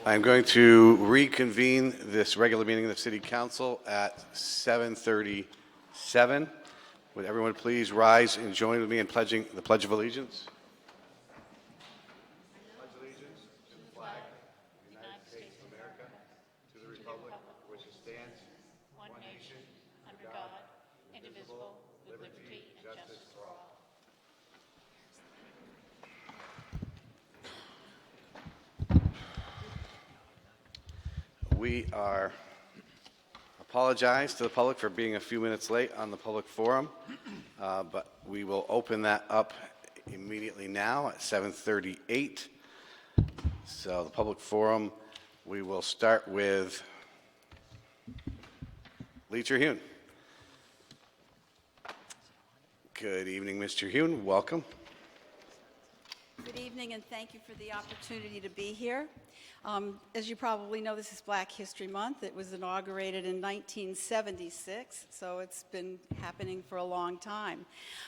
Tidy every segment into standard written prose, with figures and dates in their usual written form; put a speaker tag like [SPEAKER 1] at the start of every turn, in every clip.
[SPEAKER 1] I'm going to reconvene this regular meeting of the City Council at 7:37. Would everyone please rise and join with me in pledging the Pledge of Allegiance? Pledge allegiance to the flag of the United States of America, to the republic for which it stands, one nation, under God, indivisible, with liberty and justice for all. We apologize to the public for being a few minutes late on the public forum, but we will open that up immediately now at 7:38. So the public forum, we will start with Lee Terhune. Good evening, Mr. Hune. Welcome.
[SPEAKER 2] Good evening, and thank you for the opportunity to be here. As you probably know, this is Black History Month. It was inaugurated in 1976, so it's been happening for a long time.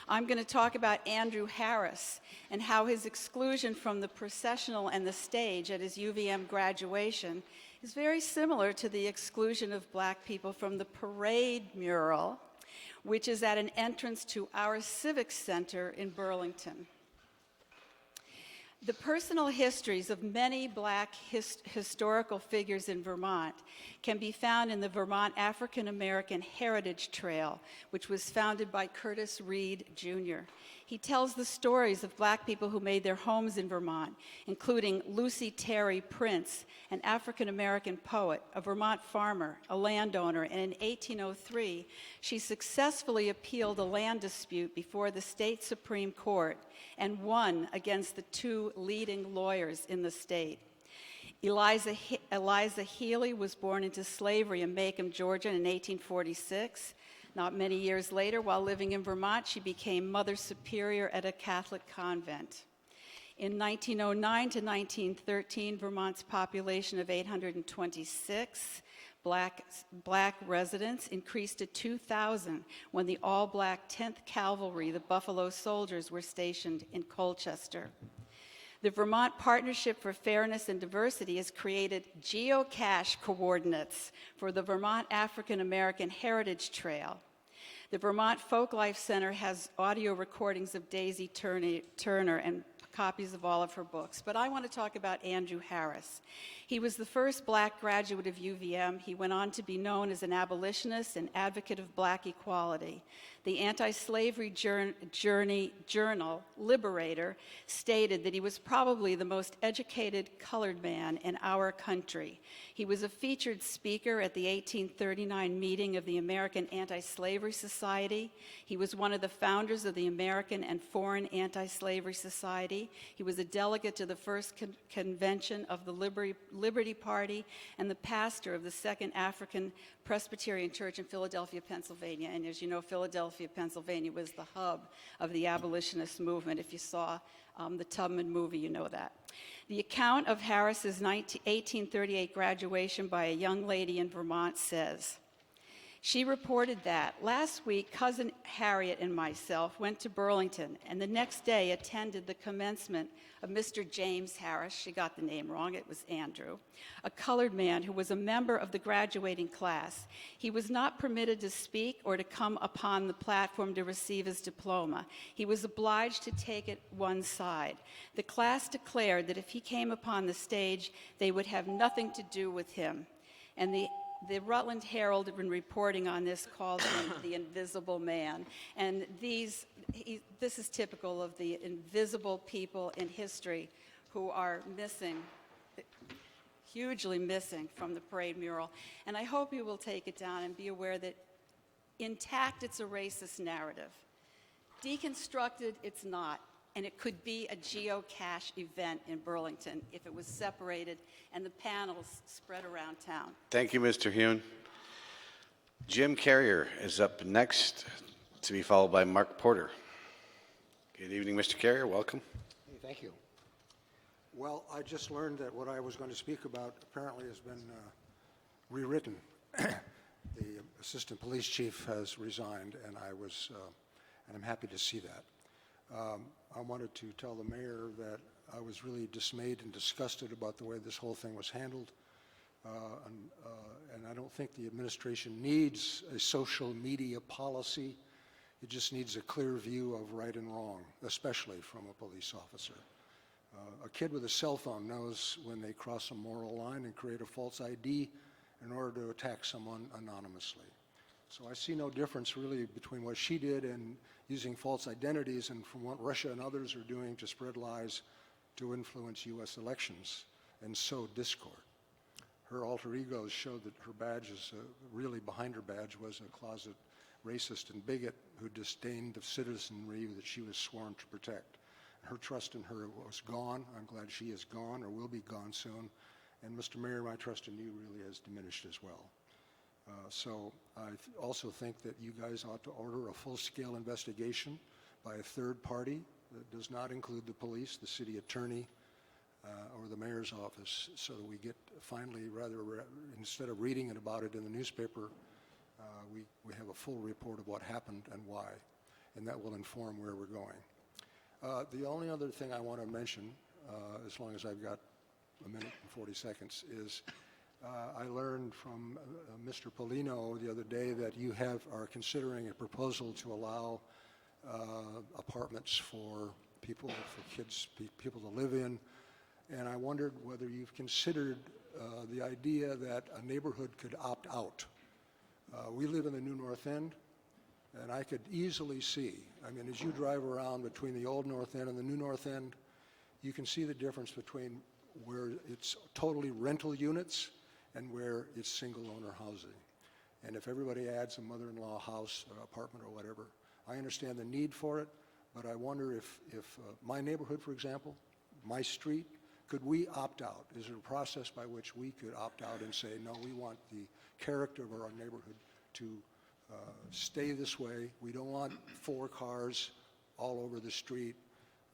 [SPEAKER 2] I'm going to talk about Andrew Harris and how his exclusion from the processional and the stage at his UVM graduation is very similar to the exclusion of Black people from the parade mural, which is at an entrance to our Civic Center in Burlington. The personal histories of many Black historical figures in Vermont can be found in the Vermont African American Heritage Trail, which was founded by Curtis Reed, Jr. He tells the stories of Black people who made their homes in Vermont, including Lucy Terry Prince, an African American poet, a Vermont farmer, a landowner, and in 1803, she successfully appealed a land dispute before the state Supreme Court and won against the two leading lawyers in the state. Eliza Healy was born into slavery in Macomb, Georgia in 1846. Not many years later, while living in Vermont, she became Mother Superior at a Catholic convent. In 1909 to 1913, Vermont's population of 826 Black residents increased to 2,000 when the all-Black 10th Cavalry, the Buffalo Soldiers, were stationed in Colchester. The Vermont Partnership for Fairness and Diversity has created geocache coordinates for the Vermont African American Heritage Trail. The Vermont Folklife Center has audio recordings of Daisy Turner and copies of all of her books. But I want to talk about Andrew Harris. He was the first Black graduate of UVM. He went on to be known as an abolitionist and advocate of Black equality. The anti-slavery journal, Liberator, stated that he was probably the most educated colored man in our country. He was a featured speaker at the 1839 meeting of the American Anti-Slavery Society. He was one of the founders of the American and Foreign Anti-Slavery Society. He was a delegate to the first convention of the Liberty Party and the pastor of the Second African Presbyterian Church in Philadelphia, Pennsylvania. And as you know, Philadelphia, Pennsylvania was the hub of the abolitionist movement. If you saw the Tubman movie, you know that. The account of Harris's 1838 graduation by a young lady in Vermont says, she reported that last week, cousin Harriet and myself went to Burlington and the next day attended the commencement of Mr. James Harris. She got the name wrong, it was Andrew, a colored man who was a member of the graduating class. He was not permitted to speak or to come upon the platform to receive his diploma. He was obliged to take it one side. The class declared that if he came upon the stage, they would have nothing to do with him. And the Rutland Herald had been reporting on this, called him the Invisible Man. And this is typical of the invisible people in history who are missing, hugely missing from the parade mural. And I hope you will take it down and be aware that intact, it's a racist narrative. Deconstructed, it's not. And it could be a geocache event in Burlington if it was separated and the panels spread around town.
[SPEAKER 1] Thank you, Mr. Hune. Jim Carrier is up next, to be followed by Mark Porter. Good evening, Mr. Carrier. Welcome.
[SPEAKER 3] Hey, thank you. Well, I just learned that what I was going to speak about apparently has been rewritten. The assistant police chief has resigned, and I'm happy to see that. I wanted to tell the mayor that I was really dismayed and disgusted about the way this whole thing was handled. And I don't think the administration needs a social media policy. It just needs a clear view of right and wrong, especially from a police officer. A kid with a cell phone knows when they cross a moral line and create a false ID in order to attack someone anonymously. So I see no difference really between what she did and using false identities and from what Russia and others are doing to spread lies to influence U.S. elections and sow discord. Her alter egos showed that her badge is really behind her badge was a closet racist and bigot who disdained the citizenry that she was sworn to protect. Her trust in her was gone. I'm glad she is gone or will be gone soon. And Mr. Mayor, my trust in you really has diminished as well. So I also think that you guys ought to order a full-scale investigation by a third party that does not include the police, the city attorney, or the mayor's office, so that we get finally, instead of reading about it in the newspaper, we have a full report of what happened and why, and that will inform where we're going. The only other thing I want to mention, as long as I've got a minute and 40 seconds, is I learned from Mr. Polino the other day that you are considering a proposal to allow apartments for people, for kids, people to live in. And I wondered whether you've considered the idea that a neighborhood could opt out. We live in the New North End, and I could easily see, I mean, as you drive around between the old North End and the new North End, you can see the difference between where it's totally rental units and where it's single-owner housing. And if everybody adds a mother-in-law house or apartment or whatever, I understand the need for it, but I wonder if my neighborhood, for example, my street, could we opt out? Is there a process by which we could opt out and say, no, we want the character of our neighborhood to stay this way. We don't want 4 cars all over the street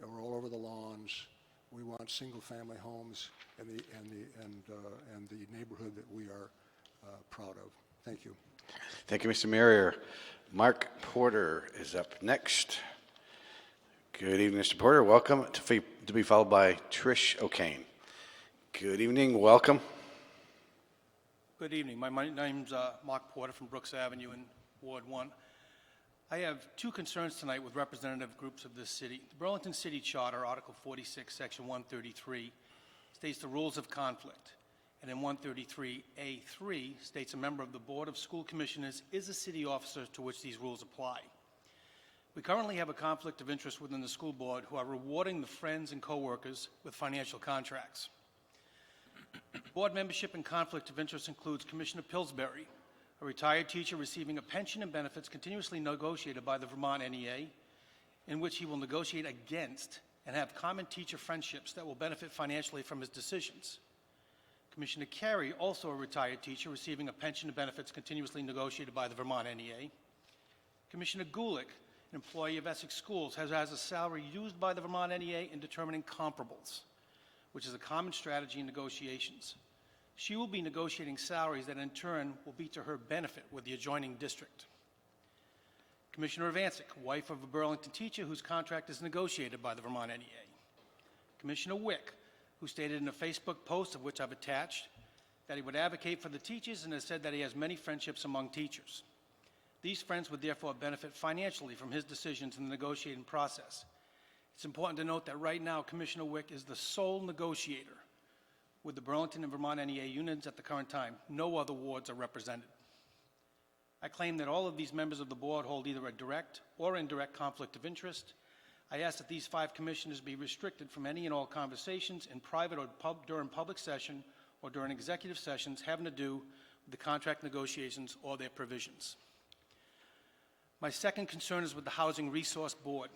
[SPEAKER 3] or all over the lawns. We want single-family homes and the neighborhood that we are proud of. Thank you.
[SPEAKER 1] Thank you, Mr. Mayor. Mark Porter is up next. Good evening, Mr. Porter. Welcome, to be followed by Trish O'Kane. Good evening. Welcome.
[SPEAKER 4] Good evening. My name's Mark Porter from Brooks Avenue in Ward 1. I have 2 concerns tonight with representative groups of this city. The Burlington City Charter, Article 46, Section 133, states the rules of conflict. And in 133A3 states a member of the Board of School Commissioners is a city officer to which these rules apply. We currently have a conflict of interest within the school board who are rewarding the friends and coworkers with financial contracts. Board membership and conflict of interest includes Commissioner Pillsbury, a retired teacher receiving a pension and benefits continuously negotiated by the Vermont NEA, in which he will negotiate against and have common teacher friendships that will benefit financially from his decisions. Commissioner Carey, also a retired teacher receiving a pension and benefits continuously negotiated by the Vermont NEA. Commissioner Gulick, an employee of Essex Schools, has a salary used by the Vermont NEA in determining comparables, which is a common strategy in negotiations. She will be negotiating salaries that in turn will be to her benefit with the adjoining district. Commissioner Avancic, wife of a Burlington teacher whose contract is negotiated by the Vermont NEA. Commissioner Wick, who stated in a Facebook post, of which I've attached, that he would advocate for the teachers and has said that he has many friendships among teachers. These friends would therefore benefit financially from his decisions in the negotiating process. It's important to note that right now, Commissioner Wick is the sole negotiator with the Burlington and Vermont NEA unions at the current time. No other wards are represented. I claim that all of these members of the board hold either a direct or indirect conflict of interest. I ask that these 5 commissioners be restricted from any and all conversations in private or during public session or during executive sessions having to do with the contract negotiations or their provisions. My second concern is with the Housing Resource Board.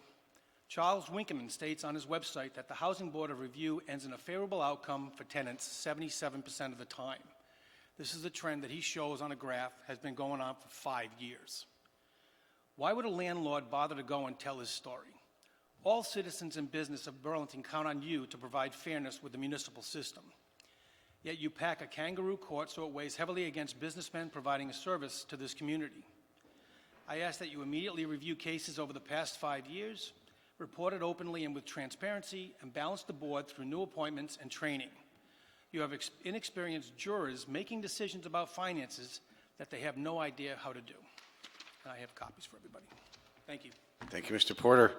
[SPEAKER 4] Charles Winkelman states on his website that the Housing Board of Review ends in a favorable outcome for tenants 77% of the time. This is a trend that he shows on a graph has been going on for 5 years. Why would a landlord bother to go and tell his story? All citizens and business of Burlington count on you to provide fairness with the municipal system. Yet you pack a kangaroo court so it weighs heavily against businessmen providing a service to this community. I ask that you immediately review cases over the past 5 years, reported openly and with transparency, and balanced the board through new appointments and training. You have inexperienced jurors making decisions about finances that they have no idea how to do. And I have copies for everybody. Thank you.
[SPEAKER 1] Thank you, Mr. Porter.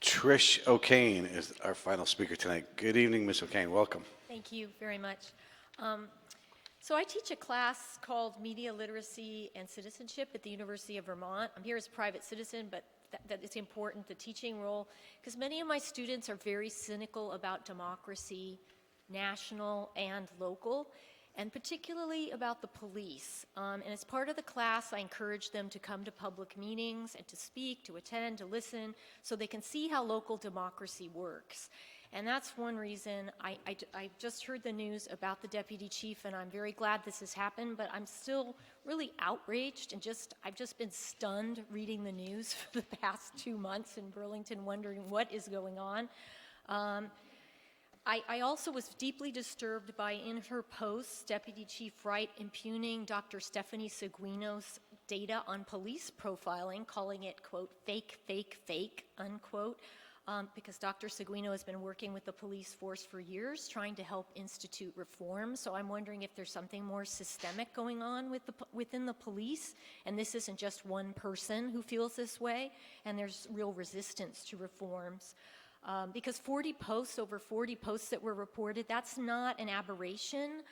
[SPEAKER 1] Trish O'Kane is our final speaker tonight. Good evening, Ms. O'Kane. Welcome.
[SPEAKER 5] Thank you very much. So I teach a class called Media Literacy and Citizenship at the University of Vermont. I'm here as a private citizen, but that it's important, the teaching role, because many of my students are very cynical about democracy, national and local, and particularly about the police. And as part of the class, I encourage them to come to public meetings and to speak, to attend, to listen, so they can see how local democracy works. And that's one reason I just heard the news about the deputy chief, and I'm very glad this has happened, but I'm still really outraged and I've just been stunned reading the news for the past 2 months in Burlington, wondering what is going on. I also was deeply disturbed by, in her posts, Deputy Chief Wright impugning Dr. Stephanie Seguino's data on police profiling, calling it, quote, fake, fake, fake, unquote, because Dr. Seguino has been working with the police force for years trying to help institute reform. So I'm wondering if there's something more systemic going on within the police, and this isn't just one person who feels this way, and there's real resistance to reforms. Because 40 posts, over 40 posts that were reported, that's not an aberration.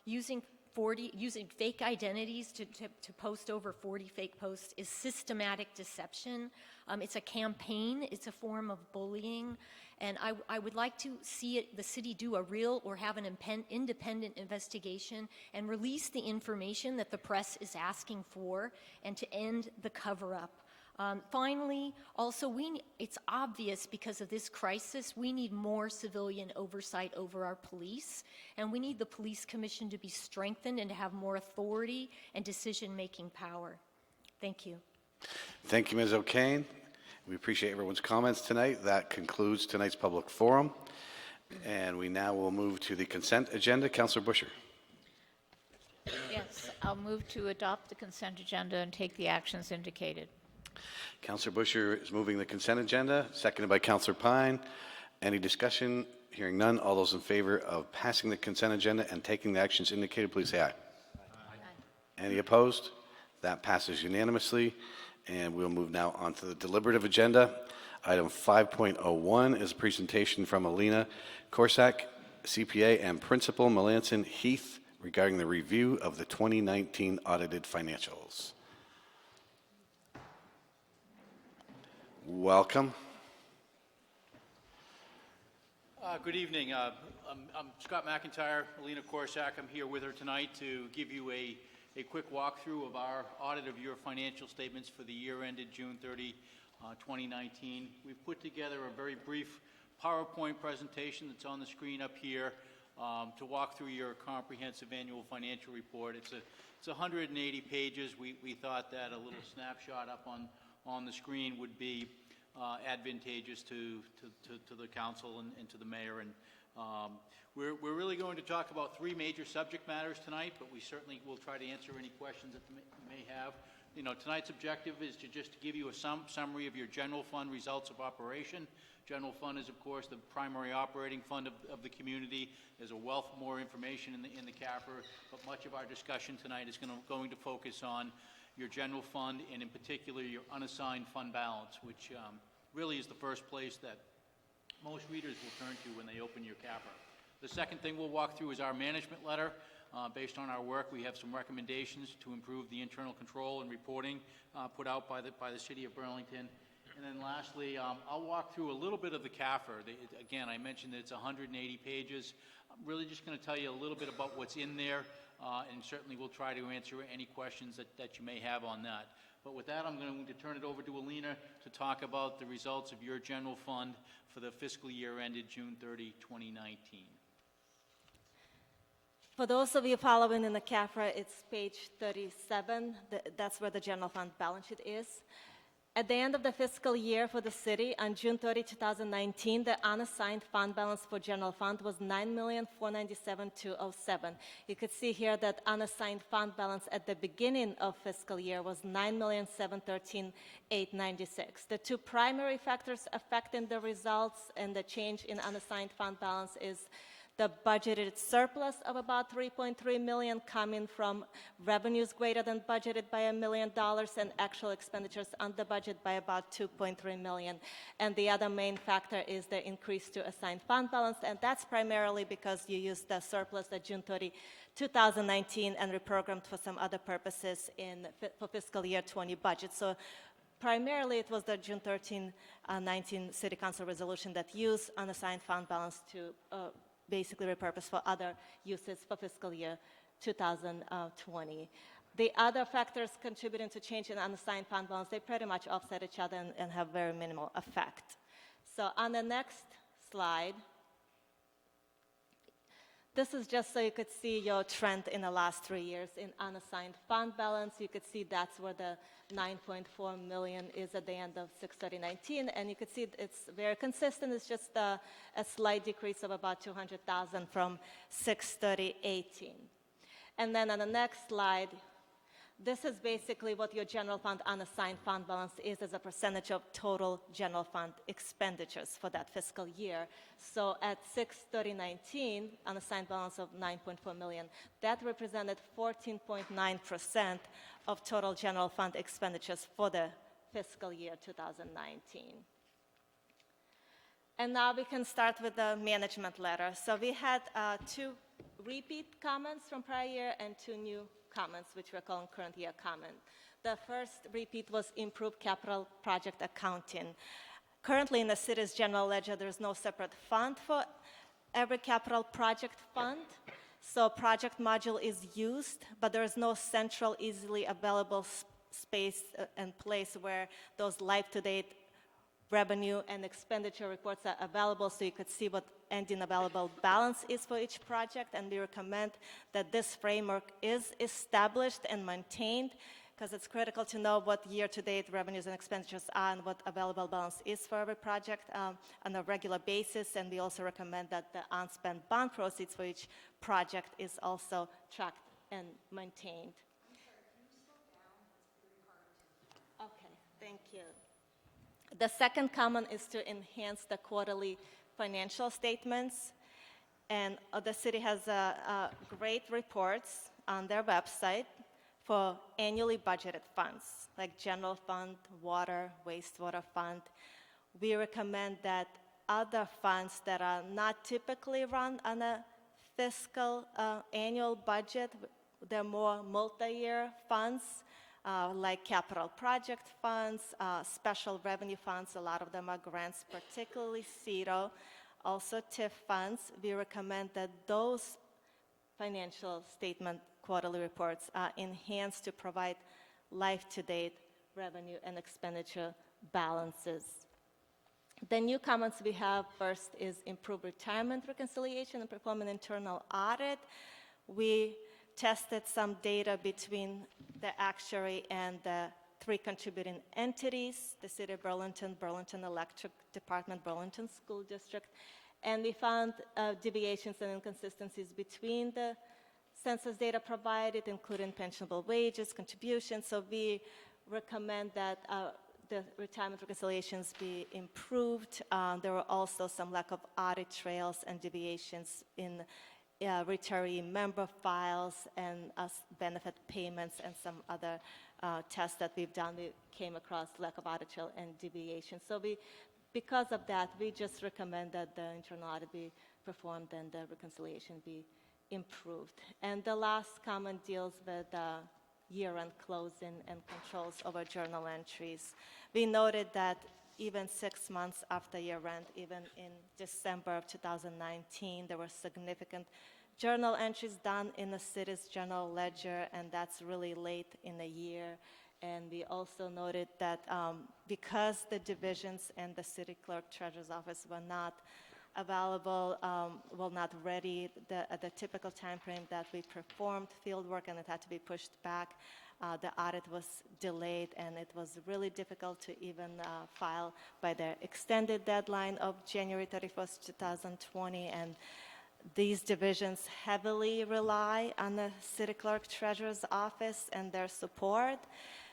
[SPEAKER 5] Using fake identities to post over 40 fake posts is systematic deception. It's a campaign, it's a form of bullying, and I would like to see the city do a real or have an independent investigation and release the information that the press is asking for, and to end the cover-up. Finally, also, it's obvious because of this crisis, we need more civilian oversight over our police, and we need the police commission to be strengthened and to have more authority and decision-making power. Thank you.
[SPEAKER 1] Thank you, Ms. O'Kane. We appreciate everyone's comments tonight. That concludes tonight's public forum, and we now will move to the consent agenda. Councillor Busher.
[SPEAKER 6] Yes, I'll move to adopt the consent agenda and take the actions indicated.
[SPEAKER 1] Councillor Busher is moving the consent agenda, seconded by Councillor Pine. Any discussion? Hearing none. All those in favor of passing the consent agenda and taking the actions indicated, please say aye. Aye. Any opposed? That passes unanimously. And we'll move now on to the deliberative agenda. Item 5.01 is a presentation from Alina Korsak, CPA, and Principal Melanson Heath regarding the review of the 2019 audited financials. Welcome.
[SPEAKER 7] Good evening. I'm Scott McIntyre, Alina Korsak. I'm here with her tonight to give you a quick walkthrough of our audit of your financial statements for the year ended June 30, 2019. We've put together a very brief PowerPoint presentation that's on the screen up here to walk through your comprehensive annual financial report. It's 180 pages. We thought that a little snapshot up on the screen would be advantageous to the council and to the mayor. And we're really going to talk about three major subject matters tonight, but we certainly will try to answer any questions that you may have. You know, tonight's objective is to just give you a summary of your general fund results of operation. General fund is, of course, the primary operating fund of the community. There's a wealth of more information in the CAFR, but much of our discussion tonight is going to focus on your general fund, and in particular your unassigned fund balance, which really is the first place that most readers will turn to when they open your CAFR. The second thing we'll walk through is our management letter. Based on our work, we have some recommendations to improve the internal control and reporting put out by the City of Burlington. And then lastly, I'll walk through a little bit of the CAFR. Again, I mentioned that it's 180 pages. I'm really just going to tell you a little bit about what's in there. And certainly we'll try to answer any questions that you may have on that. But with that, I'm going to turn it over to Alina to talk about the results of your general fund for the fiscal year ended June 30, 2019.
[SPEAKER 8] For those of you following in the CAFRA, it's page 37. That's where the general fund balance sheet is. At the end of the fiscal year for the city, on June 30, 2019, the unassigned fund balance for general fund was $9,497,207. You could see here that unassigned fund balance at the beginning of fiscal year was $9,713,896. The two primary factors affecting the results and the change in unassigned fund balance is the budgeted surplus of about $3.3 million coming from revenues greater than budgeted by $1 million and actual expenditures under budget by about $2.3 million. And the other main factor is the increase to assigned fund balance, and that's primarily because you used the surplus at June 30, 2019 and reprogrammed for some other purposes for fiscal year 20 budget. So primarily, it was the June 13, 19 City Council resolution that used unassigned fund balance to basically repurposed for other uses for fiscal year 2020. The other factors contributing to change in unassigned fund balance, they pretty much offset each other and have very minimal effect. So on the next slide, this is just so you could see your trend in the last 3 years in unassigned fund balance. You could see that's where the $9.4 million is at the end of 6/30/19, and you could see it's very consistent. It's just a slight decrease of about $200,000 from 6/30/18. And then on the next slide, this is basically what your general fund unassigned fund balance is as a percentage of total general fund expenditures for that fiscal year. So at 6/30/19, unassigned balance of $9.4 million, that represented 14.9% of total general fund expenditures for the fiscal year 2019. And now we can start with the management letter. So we had 2 repeat comments from prior year and 2 new comments, which we're calling current year comment. The first repeat was improved capital project accounting. Currently in the city's general ledger, there's no separate fund for every capital project fund. So project module is used, but there is no central, easily available space and place where those life-to-date revenue and expenditure reports are available, so you could see what ending available balance is for each project. And we recommend that this framework is established and maintained, because it's critical to know what year-to-date revenues and expenditures are and what available balance is for every project on a regular basis. And we also recommend that the unspent bond proceeds for each project is also tracked and maintained. Okay, thank you. The second comment is to enhance the quarterly financial statements. And the city has great reports on their website for annually budgeted funds, like general fund, water, wastewater fund. We recommend that other funds that are not typically run on a fiscal annual budget, they're more multi-year funds, like capital project funds, special revenue funds. A lot of them are grants, particularly CEDO, also TIF funds. We recommend that those financial statement quarterly reports are enhanced to provide life-to-date revenue and expenditure balances. The new comments we have first is improve retirement reconciliation and perform an internal audit. We tested some data between the actuary and the 3 contributing entities, the City of Burlington, Burlington Electric Department, Burlington School District, and we found deviations and inconsistencies between the census data provided, including pensionable wages, contributions. So we recommend that the retirement reconciliations be improved. There were also some lack of audit trails and deviations in retiree member files and benefit payments, and some other tests that we've done. We came across lack of audit trail and deviation. So because of that, we just recommend that the internal audit be performed and the reconciliation be improved. And the last comment deals with year-end closing and controls over journal entries. We noted that even 6 months after year-end, even in December of 2019, there were significant journal entries done in the city's general ledger, and that's really late in the year. And we also noted that because the divisions and the city clerk treasurer's office were not available, not ready at the typical time frame that we performed field work, and it had to be pushed back. the audit was delayed, and it was really difficult to even file by the extended deadline of January 31st, 2020. And these divisions heavily rely on the city clerk treasurer's office and their support.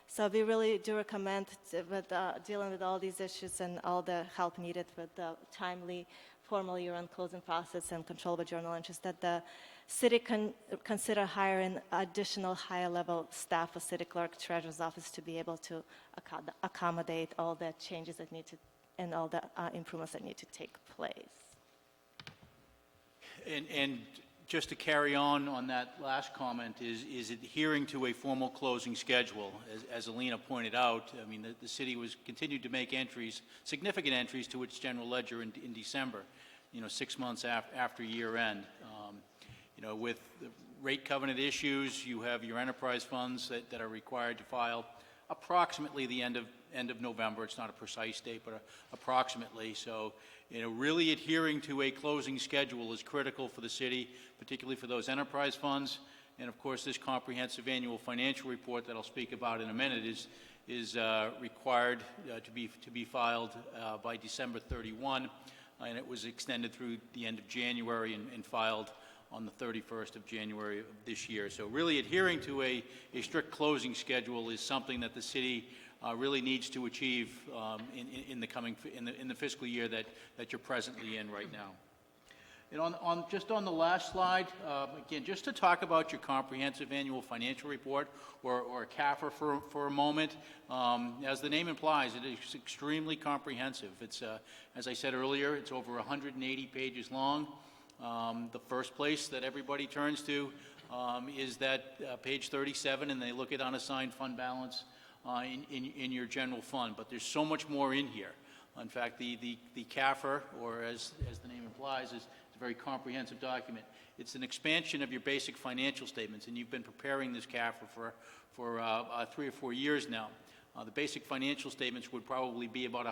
[SPEAKER 8] So we really do recommend with dealing with all these issues and all the help needed with the timely formal year-end closing process and control of journal entries, that the city can consider hiring additional higher-level staff for city clerk treasurer's office to be able to accommodate all the changes that need to, and all the improvements that need to take place.
[SPEAKER 7] And just to carry on that last comment, is adhering to a formal closing schedule. As Alina pointed out, I mean, the city was continued to make entries, significant entries to its general ledger in December, 6 months after year end. With the rate covenant issues, you have your enterprise funds that are required to file approximately the end of November. It's not a precise date, but approximately. So, really adhering to a closing schedule is critical for the city, particularly for those enterprise funds. And of course, this comprehensive annual financial report that I'll speak about in a minute is required to be filed by December 31, and it was extended through the end of January and filed on the 31st of January of this year. So really adhering to a strict closing schedule is something that the city really needs to achieve in the fiscal year that you're presently in right now. And just on the last slide, again, just to talk about your comprehensive annual financial report, or CAFR for a moment. As the name implies, it is extremely comprehensive. It's, as I said earlier, it's over 180 pages long. The first place that everybody turns to is that page 37, and they look at unassigned fund balance in your general fund. But there's so much more in here. In fact, the CAFR, or as the name implies, is a very comprehensive document. It's an expansion of your basic financial statements, and you've been preparing this CAFR for 3 or 4 years now. The basic financial statements would probably be about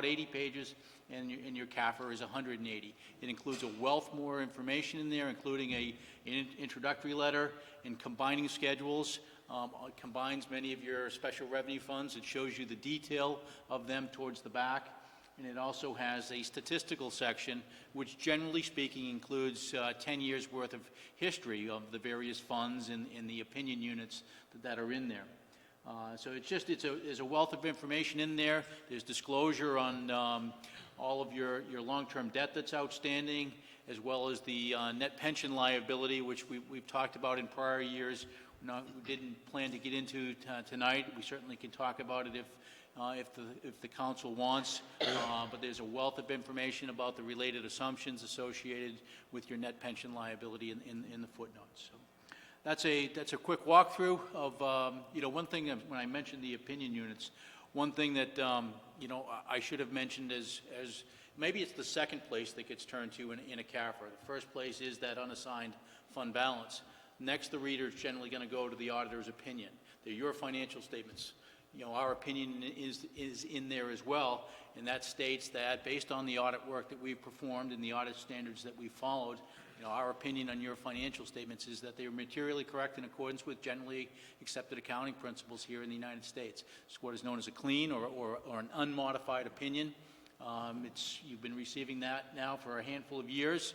[SPEAKER 7] 80 pages, and your CAFR is 180. It includes a wealth more information in there, including an introductory letter and combining schedules. It combines many of your special revenue funds. It shows you the detail of them towards the back. And it also has a statistical section, which generally speaking includes 10 years worth of history of the various funds and the opinion units that are in there. So there's a wealth of information in there. There's disclosure on all of your long-term debt that's outstanding, as well as the net pension liability, which we've talked about in prior years. We didn't plan to get into tonight. We certainly can talk about it if the council wants. But there's a wealth of information about the related assumptions associated with your net pension liability in the footnotes. So that's a quick walkthrough of one thing when I mentioned the opinion units. One thing that I should have mentioned as maybe it's the second place that gets turned to in a CAFR. The first place is that unassigned fund balance. Next, the reader is generally going to go to the auditor's opinion. They're your financial statements. Our opinion is in there as well, and that states that based on the audit work that we've performed and the audit standards that we've followed, our opinion on your financial statements is that they are materially correct in accordance with generally accepted accounting principles here in the United States. It's what is known as a clean or an unmodified opinion. You've been receiving that now for a handful of years.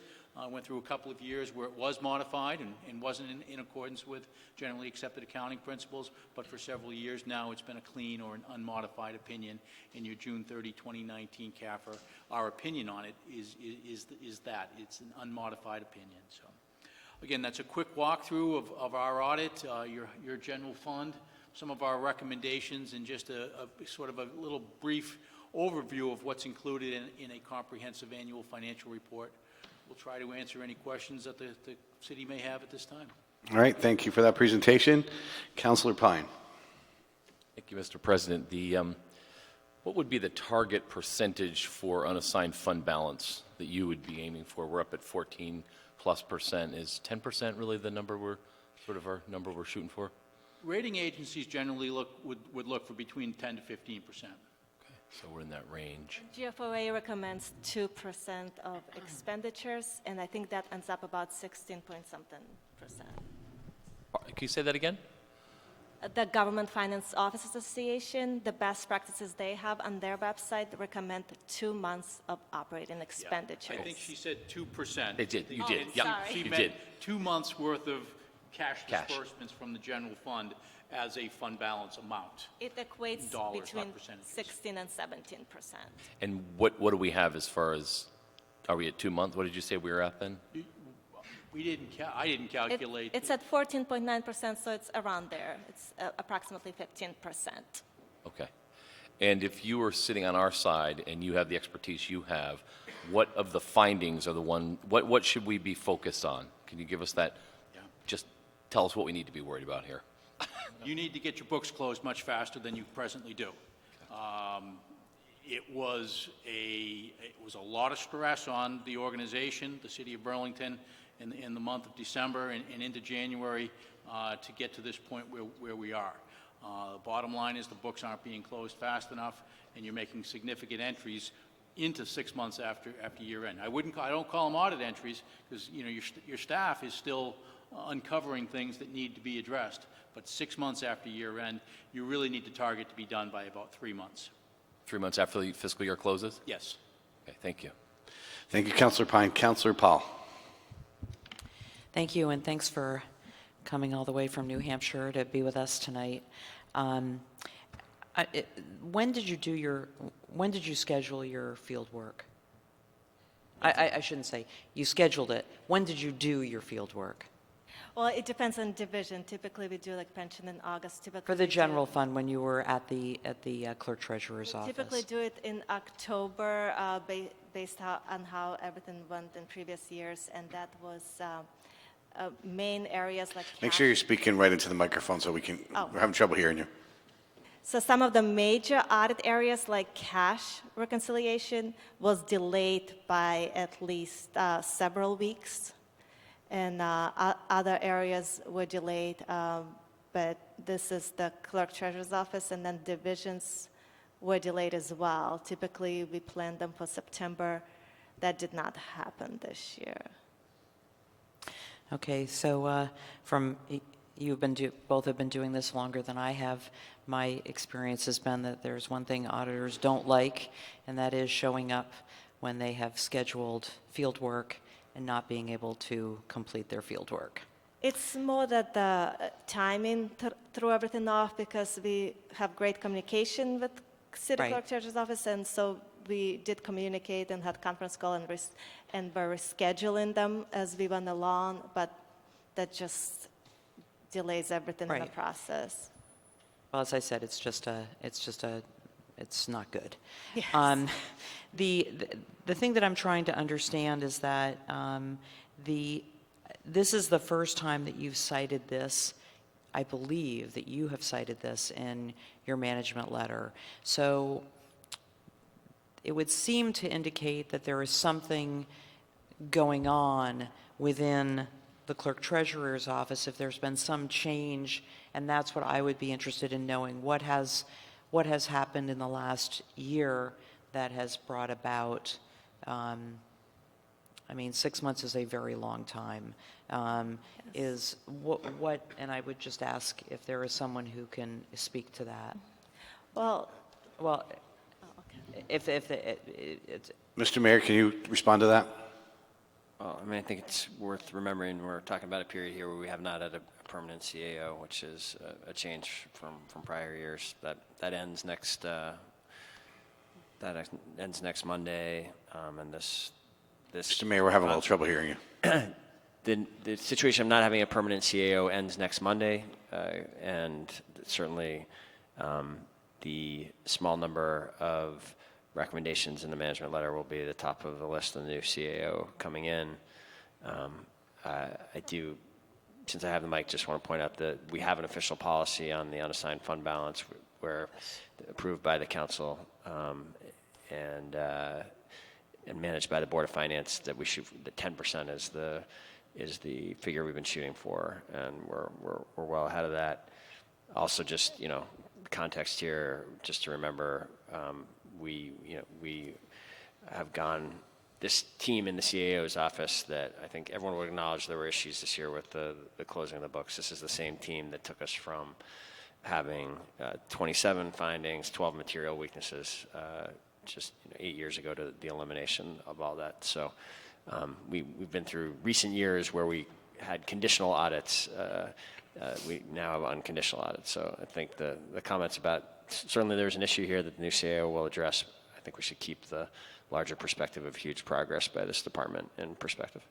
[SPEAKER 7] Went through a couple of years where it was modified and wasn't in accordance with generally accepted accounting principles, but for several years now it's been a clean or an unmodified opinion in your June 30, 2019 CAFR. Our opinion on it is that. It's an unmodified opinion. So, again, that's a quick walkthrough of our audit, your general fund, some of our recommendations, and just a sort of a little brief overview of what's included in a comprehensive annual financial report. We'll try to answer any questions that the city may have at this time.
[SPEAKER 1] All right, thank you for that presentation. Councilor Pine.
[SPEAKER 9] Thank you, Mr. President. What would be the target percentage for unassigned fund balance that you would be aiming for? We're up at 14+%. Is 10% really the number our number we're shooting for?
[SPEAKER 7] Rating agencies generally would look for between 10 to 15%.
[SPEAKER 9] So we're in that range.
[SPEAKER 8] GFOA recommends 2% of expenditures, and I think that ends up about 16 point something %.
[SPEAKER 9] Can you say that again?
[SPEAKER 8] the Government Finance Office Association, the best practices they have on their website recommend 2 months of operating expenditures.
[SPEAKER 7] I think she said 2%.
[SPEAKER 9] They did, you
[SPEAKER 8] Oh,
[SPEAKER 9] did.
[SPEAKER 8] sorry.
[SPEAKER 9] Yep,
[SPEAKER 7] She
[SPEAKER 9] you
[SPEAKER 7] meant
[SPEAKER 9] did.
[SPEAKER 7] 2 months' worth of cash
[SPEAKER 9] Cash.
[SPEAKER 7] disbursements from the general fund as a fund balance amount.
[SPEAKER 8] It equates
[SPEAKER 7] Dollars, not
[SPEAKER 8] between
[SPEAKER 7] percentages.
[SPEAKER 8] 16 and 17%.
[SPEAKER 9] And what do we have as far as, are we at 2 months? What did you say we were at then?
[SPEAKER 7] I didn't calculate.
[SPEAKER 8] It's at 14.9%, so it's around there. It's approximately 15%.
[SPEAKER 9] Okay. And if you were sitting on our side and you have the expertise you have, what of the findings are the one, what should we be focused on? Can you give us that?
[SPEAKER 7] Yeah.
[SPEAKER 9] Just tell us what we need to be worried about here.
[SPEAKER 7] You need to get your books closed much faster than you presently do. It was a lot of stress on the organization, the city of Burlington, in the month of December and into January to get to this point where we are. The bottom line is the books aren't being closed fast enough, and you're making significant entries into 6 months after year end. I don't call them audit entries because your staff is still uncovering things that need to be addressed. But 6 months after year end, you really need the target to be done by about 3 months.
[SPEAKER 9] 3 months after the fiscal year closes?
[SPEAKER 7] Yes.
[SPEAKER 9] Okay, thank you.
[SPEAKER 1] Thank you, Councilor Pine. Councilor Paul.
[SPEAKER 10] Thank you, and thanks for coming all the way from New Hampshire to be with us tonight. When did you schedule your field work? I shouldn't say you scheduled it. When did you do your field work?
[SPEAKER 8] Well, it depends on division. Typically, we do like pension in August. Typically,
[SPEAKER 10] For the
[SPEAKER 8] we do-
[SPEAKER 10] general fund, when you were at the clerk treasurer's office?
[SPEAKER 8] Typically do it in October based on how everything went in previous years, and that was main areas like
[SPEAKER 1] Make
[SPEAKER 8] cash.
[SPEAKER 1] sure you're speaking right into the microphone so we're having trouble hearing you.
[SPEAKER 8] So some of the major audit areas like cash reconciliation was delayed by at least several weeks, and other areas were delayed, but this is the clerk treasurer's office, and then divisions were delayed as well. Typically, we planned them for September. That did not happen this year.
[SPEAKER 10] Okay, so both have been doing this longer than I have. My experience has been that there's one thing auditors don't like, and that is showing up when they have scheduled field work and not being able to complete their field work.
[SPEAKER 8] It's more that the timing threw everything off because we have great communication with city
[SPEAKER 10] Right.
[SPEAKER 8] clerk treasurer's office, and so we did communicate and had conference call and were rescheduling them as we went along, but that just delays everything in the
[SPEAKER 10] Right.
[SPEAKER 8] process.
[SPEAKER 10] Well, as I said, it's not good.
[SPEAKER 8] Yes.
[SPEAKER 10] The thing that I'm trying to understand is that this is the first time that you've cited this. I believe that you have cited this in your management letter. So it would seem to indicate that there is something going on within the clerk treasurer's office, if there's been some change, and that's what I would be interested in knowing. What has happened in the last year that has brought about, 6 months is a very long time. Is what, and I would just ask if there is someone who can speak to that.
[SPEAKER 8] Well,
[SPEAKER 10] Well,
[SPEAKER 8] okay.
[SPEAKER 10] if it's,
[SPEAKER 1] Mr. Mayor, can you respond to that?
[SPEAKER 11] Well, I think it's worth remembering we're talking about a period here where we have not had a permanent CAO, which is a change from prior years. That ends next Monday, and this.
[SPEAKER 1] Mr. Mayor, we're having a little trouble hearing you.
[SPEAKER 11] The situation of not having a permanent CAO ends next Monday, and certainly the small number of recommendations in the management letter will be at the top of the list of the new CAO coming in. I do, since I have the mic, just want to point out that we have an official policy on the unassigned fund balance where approved by the council and managed by the Board of Finance that we should, the 10% is the figure we've been shooting for, and we're well ahead of that. Also, just context here, just to remember, we have gone, this team in the CAO's office that I think everyone would acknowledge there were issues this year with the closing of the books. This is the same team that took us from having 27 findings, 12 material weaknesses, just 8 years ago to the elimination of all that. So we've been through recent years where we had conditional audits. We now have unconditional audits. So I think the comments about, certainly there's an issue here that the new CAO will address. I think we should keep the larger perspective of huge progress by this department in perspective.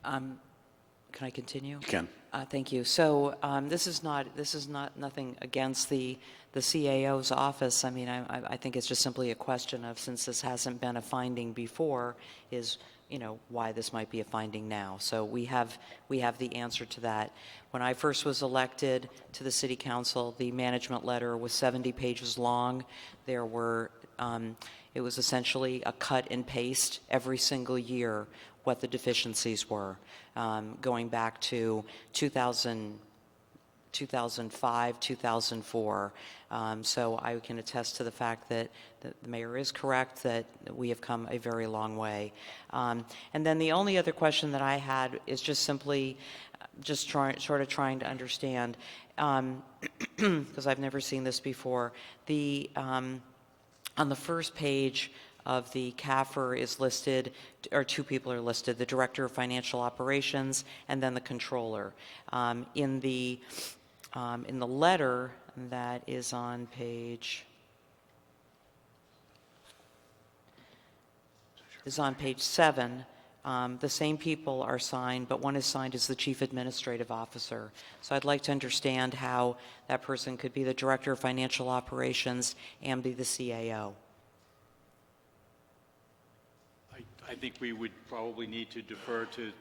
[SPEAKER 10] Can I continue?
[SPEAKER 1] You can.
[SPEAKER 10] Thank you. So this is not nothing against the CAO's office. I mean, I think it's just simply a question of, since this hasn't been a finding before, is why this might be a finding now. So we have the answer to that. When I first was elected to the City Council, the management letter was 70 pages long. There were it was essentially a cut and paste every single year what the deficiencies were, going back to 2005, 2004. So I can attest to the fact that the mayor is correct, that we have come a very long way. And then the only other question that I had is just simply sort of trying to understand, because I've never seen this before. On the first page of the CAFR is listed, or two people are listed, the Director of Financial Operations and then the Controller. In the letter that is on page 7, the same people are signed, but one is signed as the Chief Administrative Officer. So I'd like to understand how that person could be the Director of Financial Operations and be the CAO.
[SPEAKER 7] I think we would probably need to defer to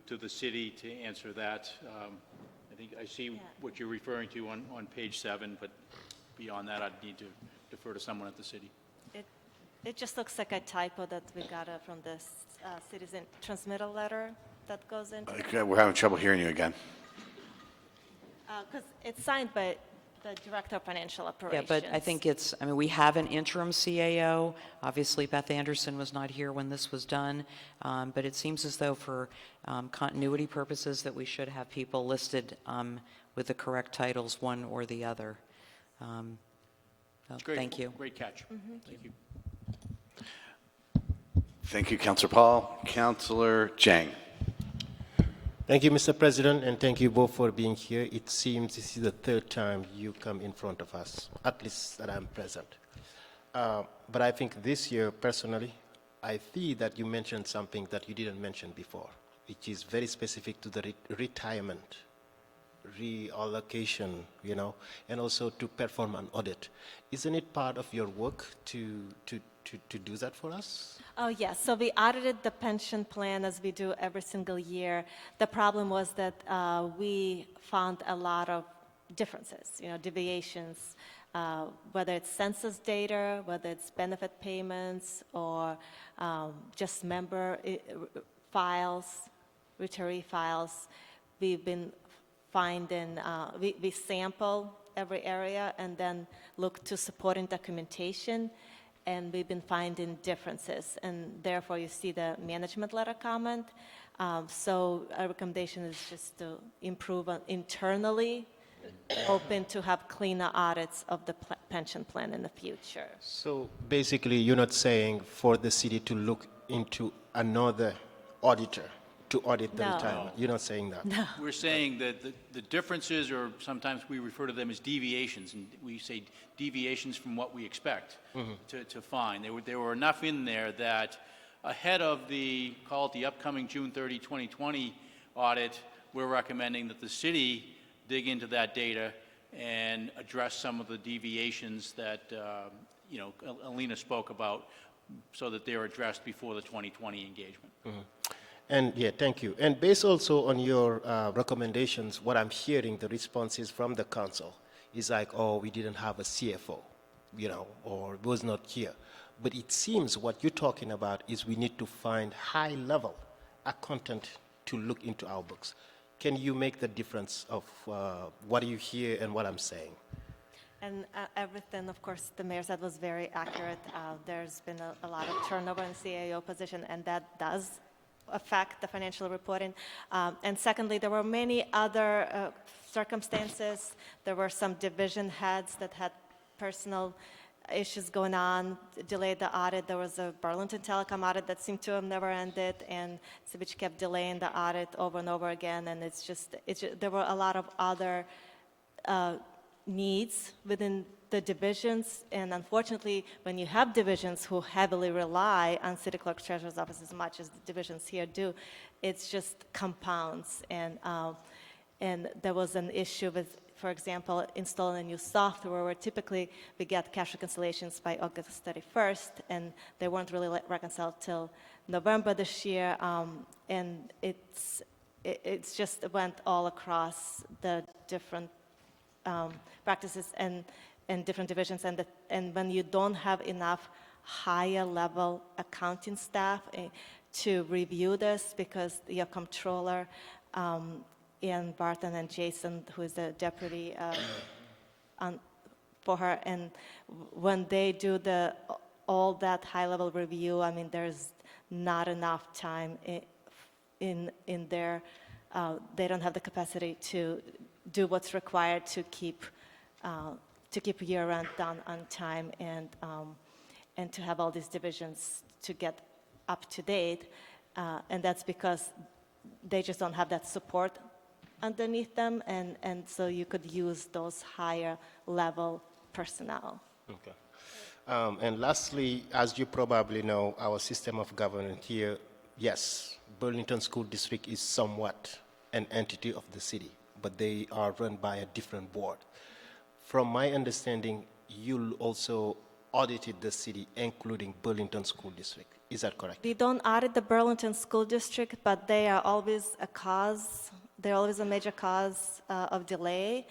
[SPEAKER 7] the city to answer that. I think I see what you're referring to on page 7, but beyond that, I'd need to defer to someone at the city.
[SPEAKER 8] It just looks like a typo that we got from this citizen transmittal letter that goes into.
[SPEAKER 1] We're having trouble hearing you again.
[SPEAKER 8] Because it's signed by the Director of Financial Operations.
[SPEAKER 10] Yeah, but I think we have an interim CAO. Obviously, Beth Anderson was not here when this was done, but it seems as though for continuity purposes that we should have people listed with the correct titles, one or the other.
[SPEAKER 7] Great.
[SPEAKER 10] Thank you.
[SPEAKER 7] Great catch. Thank you.
[SPEAKER 1] Thank you, Councilor Paul. Councilor Jang.
[SPEAKER 12] Thank you, Mr. President, and thank you both for being here. It seems this is the third time you come in front of us, at least that I'm present. But I think this year, personally, I see that you mentioned something that you didn't mention before, which is very specific to the retirement, reallocation, and also to perform an audit. Isn't it part of your work to do that for us?
[SPEAKER 8] Oh, yes. So we audited the pension plan as we do every single year. The problem was that we found a lot of differences, deviations, whether it's census data, whether it's benefit payments, or just member files, retiree files. We've been finding, we sample every area and then look to supporting documentation, and we've been finding differences, and therefore you see the management letter comment. So our recommendation is just to improve internally, hoping to have cleaner audits of the pension plan in the future.
[SPEAKER 12] So basically, you're not saying for the city to look into another auditor to audit the
[SPEAKER 8] No.
[SPEAKER 12] retirement. You're not saying that.
[SPEAKER 8] No.
[SPEAKER 7] We're saying that the differences, or sometimes we refer to them as deviations, and we say deviations from what we expect to find. There were enough in there that ahead of the upcoming June 30, 2020 audit, we're recommending that the city dig into that data and address some of the deviations that, Alina spoke about, so that they're addressed before the 2020 engagement.
[SPEAKER 12] And yeah, thank you. And based also on your recommendations, what I'm hearing, the responses from the council is like, oh, we didn't have a CFO, or was not here. But it seems what you're talking about is we need to find high-level accountant to look into our books. Can you make the difference of what you hear and what I'm saying?
[SPEAKER 8] And everything, of course, the mayor said was very accurate. There's been a lot of turnover in CAO position, and that does affect the financial reporting. And secondly, there were many other circumstances. There were some division heads that had personal issues going on, delayed the audit. There was a Burlington Telecom audit that seemed to have never ended, and which kept delaying the audit over and over again. And it's just there were a lot of other needs within the divisions, and unfortunately, when you have divisions who heavily rely on city clerk treasurer's office as much as the divisions here do, it's just compounds. And there was an issue with, for example, installing a new software where typically we get cash reconciliations by August 31st, and they weren't really reconciled till November this year, and it's just went all across the different practices and different divisions, and when you don't have enough higher level accounting staff to review this, because your comptroller, Ian Barton, and Jason, who is the deputy for her, and when they do all that high level review, I mean, there's not enough time in there. They don't have the capacity to do what's required to keep year-round done on time, and to have all these divisions to get up to date, and that's because they just don't have that support underneath them, and so you could use those higher level personnel.
[SPEAKER 12] Okay. And lastly, as you probably know, our system of government here, yes, Burlington School District is somewhat an entity of the city, but they are run by a different board. From my understanding, you also audited the city, including Burlington School District. Is that correct?
[SPEAKER 8] We don't audit the Burlington School District, but they are always a cause. They're always a major cause of delay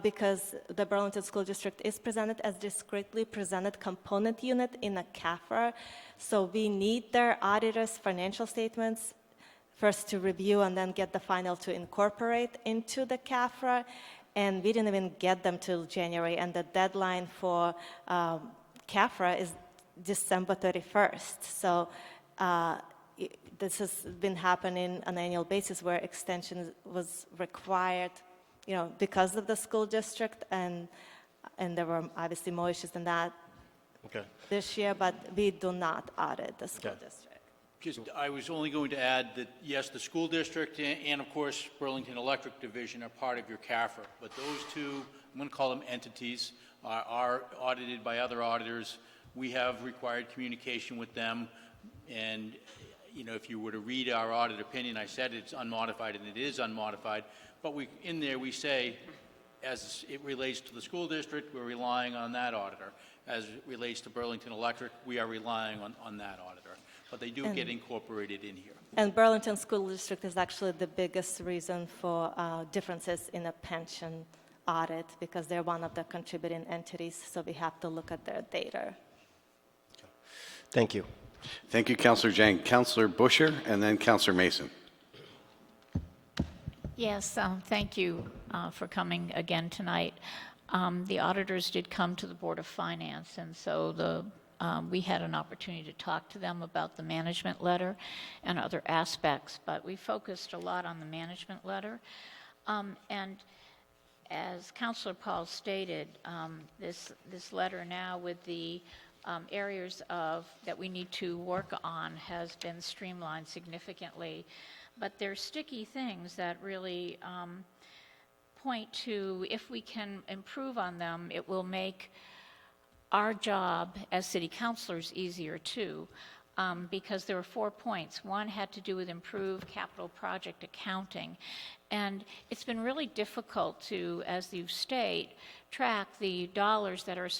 [SPEAKER 8] because the Burlington School District is presented as discretely presented component unit in a CAFRA. So we need their auditors' financial statements first to review and then get the final to incorporate into the CAFRA. And we didn't even get them till January, and the deadline for CAFRA is December 31st. So this has been happening on an annual basis where extension was required, because of the school district, and there were obviously more issues than that this year, but we do not audit the school district.
[SPEAKER 7] I was only going to add that, yes, the school district and of course, Burlington Electric Division are part of your CAFRA, but those two, I'm going to call them entities, are audited by other auditors. We have required communication with them, and if you were to read our audit opinion, I said it's unmodified, and it is unmodified, but in there we say, as it relates to the school district, we're relying on that auditor. As it relates to Burlington Electric, we are relying on that auditor. But they do get incorporated in here.
[SPEAKER 8] And Burlington School District is actually the biggest reason for differences in a pension audit, because they're one of the contributing entities, so we have to look at their data.
[SPEAKER 12] Thank you.
[SPEAKER 1] Thank you, Councillor Jang. Councillor Busher, and then Councillor Mason.
[SPEAKER 6] Yes, thank you for coming again tonight. The auditors did come to the Board of Finance, and so we had an opportunity to talk to them about the management letter and other aspects, but we focused a lot on the management letter. And as Councillor Paul stated, this letter now with the areas that we need to work on has been streamlined significantly, but there's sticky things that really point to, if we can improve on them, it will make our job as city councilors easier too, because there were 4 points. One had to do with improved capital project accounting, and it's been really difficult to, as you state, track the dollars that are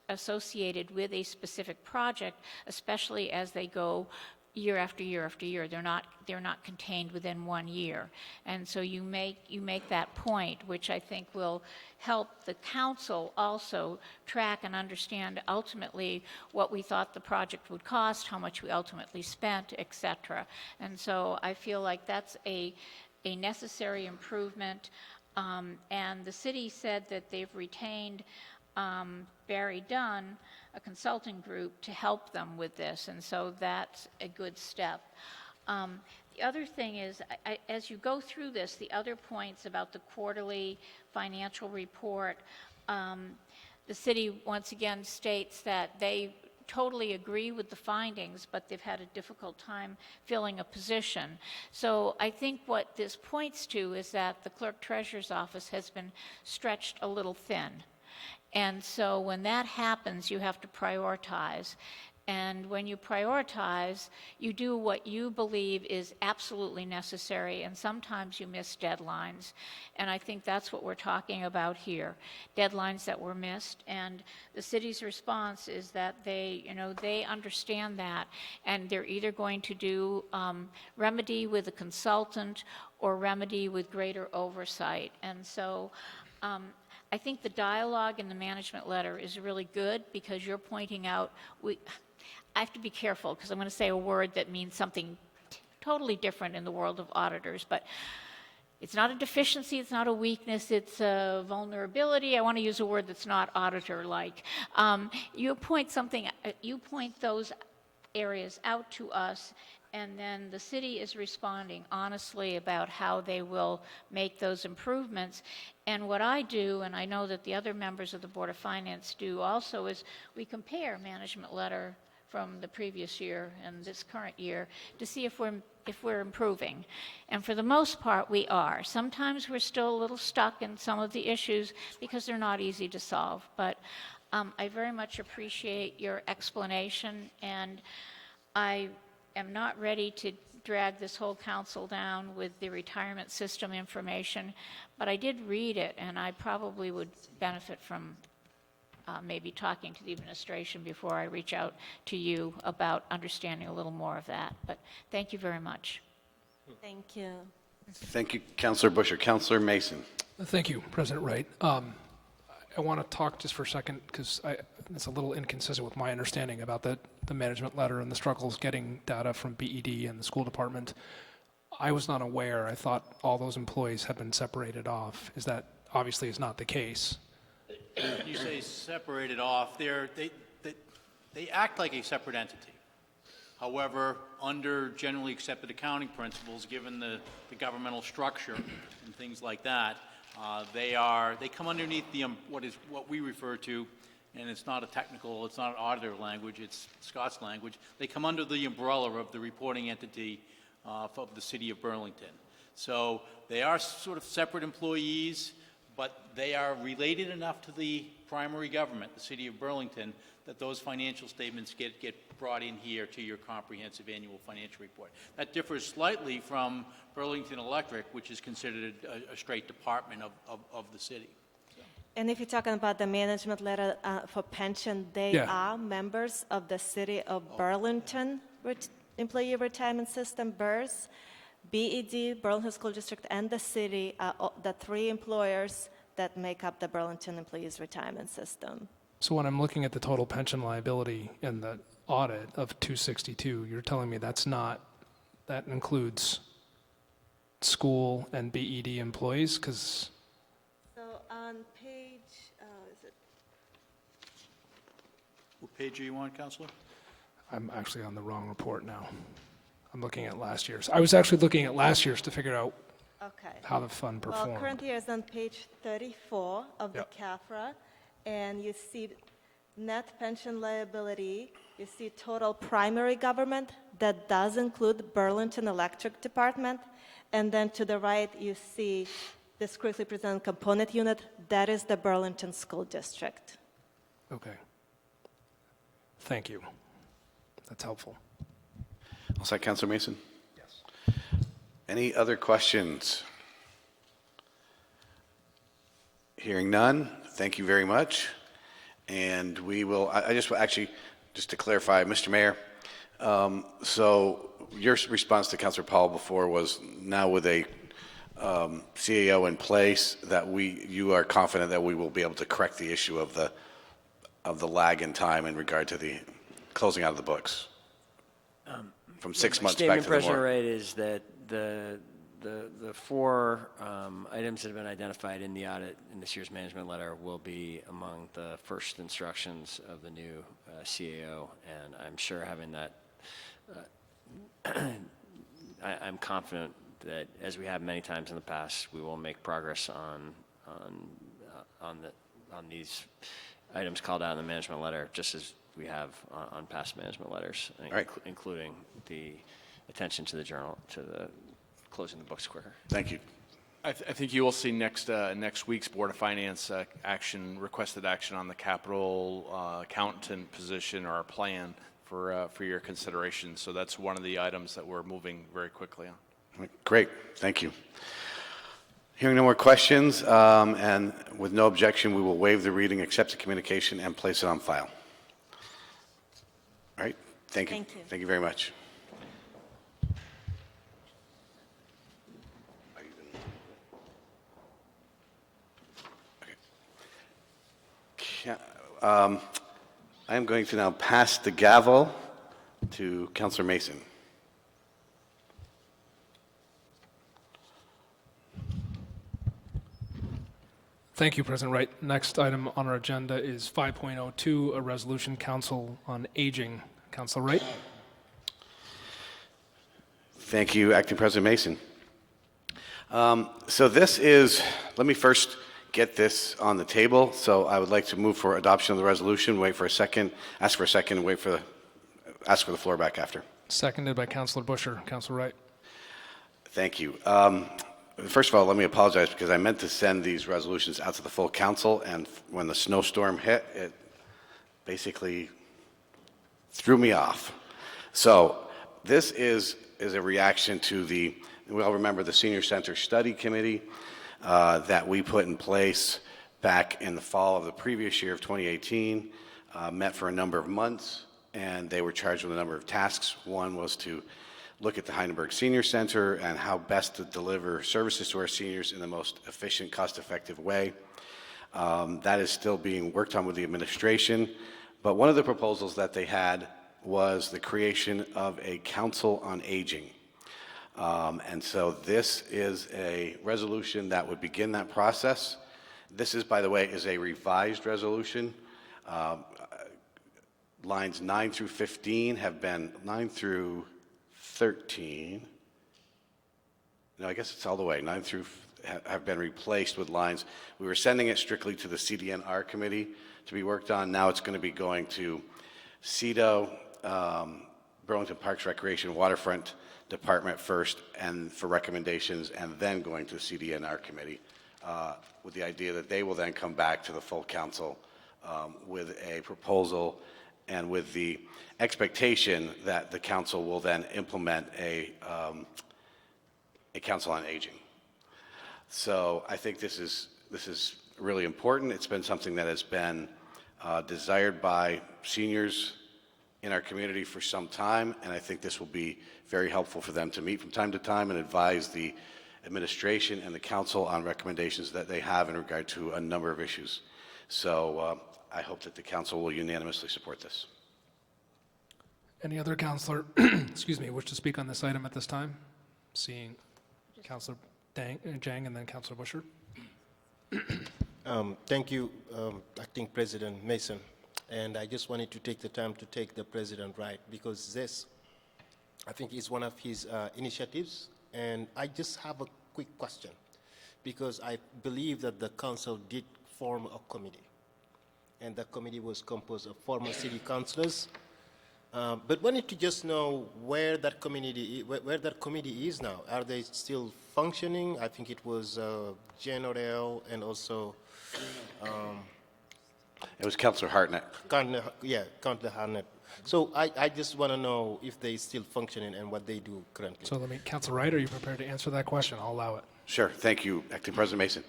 [SPEAKER 6] associated with a specific project, especially as they go year after year after year. They're not contained within 1 year. And so you make that point, which I think will help the council also track and understand ultimately what we thought the project would cost, how much we ultimately spent, et cetera. And so I feel like that's a necessary improvement. And the city said that they've retained Barry Dunn, a consulting group, to help them with this, and so that's a good step. The other thing is, as you go through this, the other points about the quarterly financial report, the city once again states that they totally agree with the findings, but they've had a difficult time filling a position. So I think what this points to is that the clerk treasurer's office has been stretched a little thin. And so when that happens, you have to prioritize. And when you prioritize, you do what you believe is absolutely necessary, and sometimes you miss deadlines. And I think that's what we're talking about here, deadlines that were missed. And the city's response is that they understand that, and they're either going to do remedy with a consultant or remedy with greater oversight. And so I think the dialogue in the management letter is really good, because you're pointing out, I have to be careful because I'm going to say a word that means something totally different in the world of auditors, but it's not a deficiency, it's not a weakness, it's a vulnerability. I want to use a word that's not auditor-like. You point those areas out to us, and then the city is responding honestly about how they will make those improvements. And what I do, and I know that the other members of the Board of Finance do also, is we compare management letter from the previous year and this current year to see if we're improving. And for the most part, we are. Sometimes we're still a little stuck in some of the issues because they're not easy to solve. But I very much appreciate your explanation, and I am not ready to drag this whole council down with the retirement system information, but I did read it, and I probably would benefit from maybe talking to the administration before I reach out to you about understanding a little more of that. But thank you very much.
[SPEAKER 8] Thank you.
[SPEAKER 1] Thank you, Councilor Busher. Councilor Mason.
[SPEAKER 13] Thank you, President Wright. I want to talk just for a second, because it's a little inconsistent with my understanding about the management letter and the struggles getting data from BED and the school department. I was not aware. I thought all those employees had been separated off. That obviously is not the case.
[SPEAKER 7] You say separated off, they act like a separate entity. However, under generally accepted accounting principles, given the governmental structure and things like that, they come underneath what we refer to, and it's not it's not an auditor language, it's Scott's language. They come under the umbrella of the reporting entity of the city of Burlington. So they are sort of separate employees, but they are related enough to the primary government, the city of Burlington, that those financial statements get brought in here to your comprehensive annual financial report. That differs slightly from Burlington Electric, which is considered a straight department of the city.
[SPEAKER 8] And if you're talking about the management letter for pension, they are members of the city of Burlington Employee Retirement System, BERS. BED, Burlington School District, and the city are the three employers that make up the Burlington Employees Retirement System.
[SPEAKER 13] So when I'm looking at the total pension liability in the audit of 262, you're telling me that includes school and BED employees? Because
[SPEAKER 8] So on page,
[SPEAKER 7] What page are you on, Councilor?
[SPEAKER 13] I'm actually on the wrong report now. I'm looking at last year's. I was actually looking at last year's to figure out how the fund performed.
[SPEAKER 8] Well, current year is on page 34 of the CAFRA, and you see net pension liability, you see total primary government, that does include Burlington Electric Department, and then to the right you see this quickly presented component unit, that is the Burlington School District.
[SPEAKER 13] Okay. Thank you. That's helpful.
[SPEAKER 1] All set, Councilor Mason?
[SPEAKER 13] Yes.
[SPEAKER 1] Any other questions? Hearing none, thank you very much. And we will, just to clarify, Mr. Mayor, so your response to Councilor Powell before was now with a CAO in place that you are confident that we will be able to correct the issue of the lag in time in regard to the closing out of the books from 6 months back to the
[SPEAKER 11] Statement, President
[SPEAKER 1] more.
[SPEAKER 11] Wright, is that the four items that have been identified in the audit in this year's management letter will be among the first instructions of the new CAO, and I'm sure having that I'm confident that, as we have many times in the past, we will make progress on these items called out in the management letter, just as we have on past management letters,
[SPEAKER 1] right.
[SPEAKER 11] including the attention to the journal, to the closing the books quicker.
[SPEAKER 1] Thank you.
[SPEAKER 14] I think you will see next week's Board of Finance requested action on the capital accountant position or our plan for your consideration. So that's one of the items that we're moving very quickly on.
[SPEAKER 1] Great, thank you. Hearing no more questions, and with no objection, we will waive the reading, accept the communication, and place it on file. All right, thank you.
[SPEAKER 8] Thank you.
[SPEAKER 1] Thank you very much. I am going to now pass the gavel to Councilor Mason.
[SPEAKER 13] Thank you, President Wright. Next item on our agenda is 5.02, a resolution, Council on Aging. Councilor Wright.
[SPEAKER 1] Thank you, Acting President Mason. So this is, let me first get this on the table. So I would like to move for adoption of the resolution, wait for a second, ask for a second, and ask for the floor back after.
[SPEAKER 13] Seconded by Councilor Busher. Councilor Wright.
[SPEAKER 1] Thank you. First of all, let me apologize because I meant to send these resolutions out to the full council, and when the snowstorm hit, it basically threw me off. So this is a reaction to we all remember the Senior Center Study Committee that we put in place back in the fall of the previous year of 2018, met for a number of months, and they were charged with a number of tasks. One was to look at the Heidelberg Senior Center and how best to deliver services to our seniors in the most efficient, cost-effective way. That is still being worked on with the administration, but one of the proposals that they had was the creation of a Council on Aging. And so this is a resolution that would begin that process. This is, by the way, is a revised resolution. Lines 9 through 15 have been 9 through 13. No, I guess it's all the way. 9 through have been replaced with lines. We were sending it strictly to the CDNR committee to be worked on. Now it's going to be going to CEDO, Burlington Parks, Recreation, Waterfront Department first, and for recommendations, and then going to the CDNR committee with the idea that they will then come back to the full council with a proposal and with the expectation that the council will then implement a Council on Aging. So I think this is really important. It's been something that has been desired by seniors in our community for some time, and I think this will be very helpful for them to meet from time to time and advise the administration and the council on recommendations that they have in regard to a number of issues. So I hope that the council will unanimously support this.
[SPEAKER 13] Any other councilor, excuse me, wish to speak on this item at this time? Seeing Councilor Jang and then Councilor Busher.
[SPEAKER 12] Thank you, Acting President Mason. And I just wanted to take the time to take the President right, because this, I think, is one of his initiatives. And I just have a quick question, because I believe that the council did form a committee, and that committee was composed of former city councilors. But wanted to just know where that committee is now. Are they still functioning? I think it was Jen Odell and also
[SPEAKER 1] it was Councilor Hartnett.
[SPEAKER 12] Councilor Hartnett. So I just want to know if they're still functioning and what they do currently.
[SPEAKER 13] So Councilor Wright, are you prepared to answer that question? I'll allow it.
[SPEAKER 1] Sure. Thank you, Acting President Mason.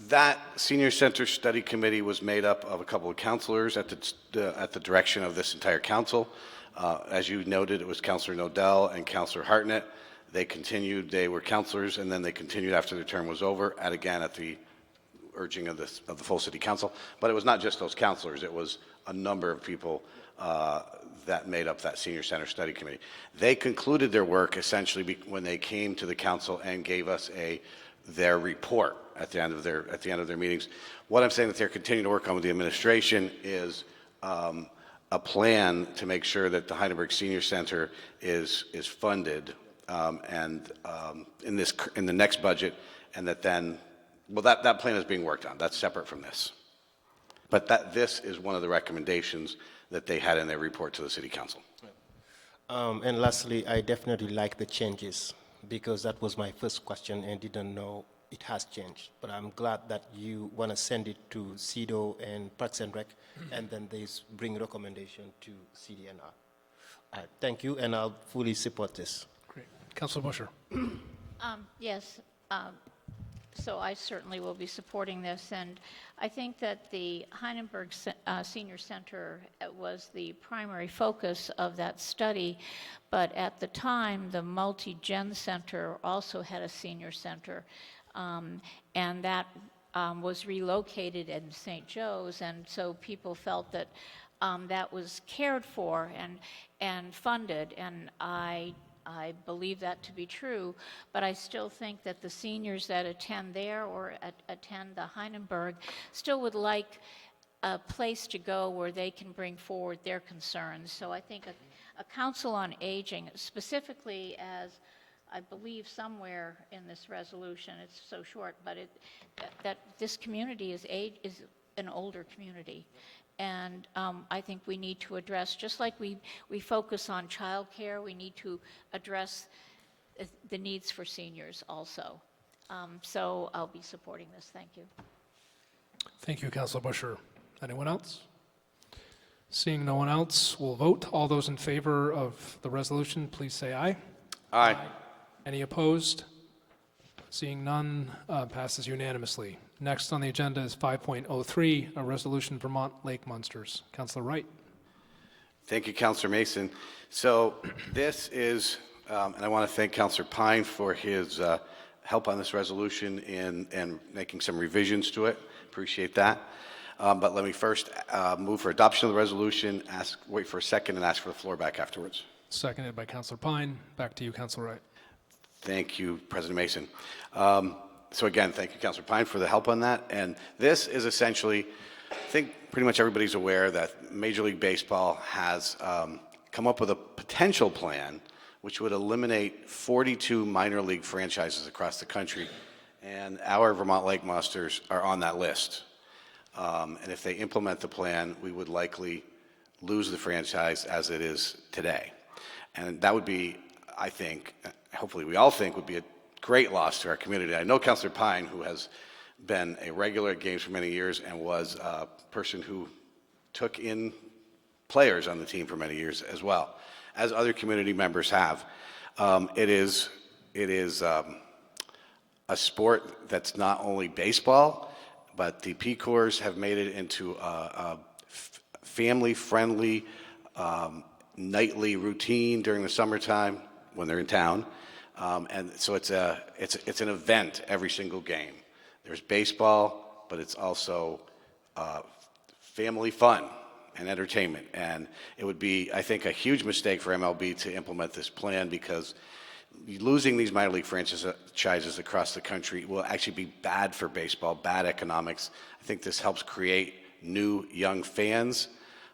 [SPEAKER 1] That Senior Center Study Committee was made up of a couple of counselors at the direction of this entire council. As you noted, it was Councilor Nodell and Councilor Hartnett. They continued, they were counselors, and then they continued after their term was over, at the urging of the full city council. But it was not just those counselors, it was a number of people that made up that Senior Center Study Committee. They concluded their work essentially when they came to the council and gave us their report at the end of their meetings. What I'm saying that they're continuing to work on with the administration is a plan to make sure that the Heidelberg Senior Center is funded in the next budget, and that then, well, that plan is being worked on. That's separate from this. But this is one of the recommendations that they had in their report to the City Council.
[SPEAKER 12] And lastly, I definitely like the changes because that was my first question and didn't know it has changed. But I'm glad that you want to send it to CEDO and Parks and Rec, and then they bring recommendation to CDNR. Thank you, and I'll fully support this.
[SPEAKER 13] Great. Councilor Busher.
[SPEAKER 6] Yes, so I certainly will be supporting this, and I think that the Heidelberg Senior Center was the primary focus of that study, but at the time, the Multi-Gen Center also had a senior center, and that was relocated in St. Joe's, and so people felt that that was cared for and funded, and I believe that to be true, but I still think that the seniors that attend there or attend the Heidelberg still would like a place to go where they can bring forward their concerns. So I think a council on aging, specifically as I believe somewhere in this resolution, it's so short, but that this community is an older community. And I think we need to address, just like we focus on childcare, we need to address the needs for seniors also. So I'll be supporting this. Thank you.
[SPEAKER 13] Thank you, Councilor Busher. Anyone else? Seeing no one else, we'll vote. All those in favor of the resolution, please say aye.
[SPEAKER 1] Aye.
[SPEAKER 13] Any opposed? Seeing none, passes unanimously. Next on the agenda is 5.03, a resolution Vermont Lake Monsters. Councilor Wright.
[SPEAKER 1] Thank you, Councilor Mason. So this is, and I want to thank Councilor Pine for his help on this resolution and making some revisions to it. Appreciate that. But let me first move for adoption of the resolution, wait for a second, and ask for the floor back afterwards.
[SPEAKER 13] Seconded by Councilor Pine. Back to you, Councilor Wright.
[SPEAKER 1] Thank you, President Mason. So again, thank you, Councilor Pine, for the help on that. And this is essentially, I think pretty much everybody's aware that Major League Baseball has come up with a potential plan which would eliminate 42 minor league franchises across the country. And our Vermont Lake Monsters are on that list. And if they implement the plan, we would likely lose the franchise as it is today. And that would be, I think, hopefully we all think, would be a great loss to our community. I know Councilor Pine, who has been a regular at games for many years and was a person who took in players on the team for many years as well, as other community members have. It is a sport that's not only baseball, but the P Corps have made it into a family-friendly nightly routine during the summertime when they're in town. And so it's an event every single game. There's baseball, but it's also family fun and entertainment. And it would be, I think, a huge mistake for MLB to implement this plan because losing these minor league franchises across the country will actually be bad for baseball, bad economics. I think this helps create new young fans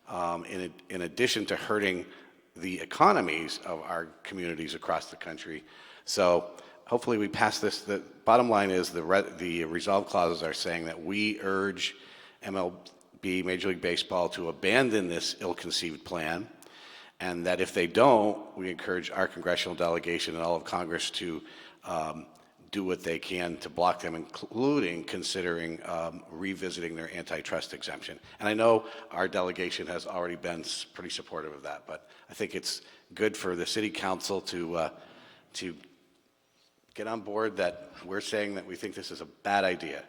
[SPEAKER 1] in addition to hurting the economies of our communities across the country. So hopefully we pass this. The bottom line is the resolve clauses are saying that we urge MLB, Major League Baseball, to abandon this ill-conceived plan, and that if they don't, we encourage our congressional delegation and all of Congress to do what they can to block them, including considering revisiting their antitrust exemption. And I know our delegation has already been pretty supportive of that, but I think it's good for the City Council to get on board that we're saying that we think this is a bad idea.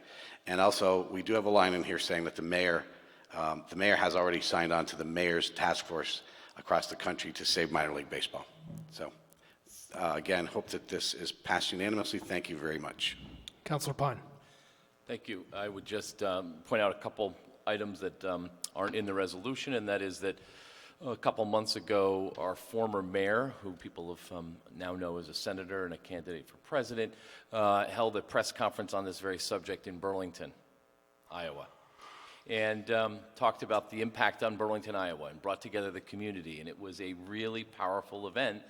[SPEAKER 1] And also, we do have a line in here saying that the mayor has already signed on to the mayor's task force across the country to save minor league baseball. So, again, hope that this is passed unanimously. Thank you very much.
[SPEAKER 13] Councilor Pine.
[SPEAKER 9] Thank you. I would just point out a couple items that aren't in the resolution, and that is that a couple months ago, our former mayor, who people have now know as a senator and a candidate for president, held a press conference on this very subject in Burlington, Iowa. and talked about the impact on Burlington, Iowa, and brought together the community. And it was a really powerful event.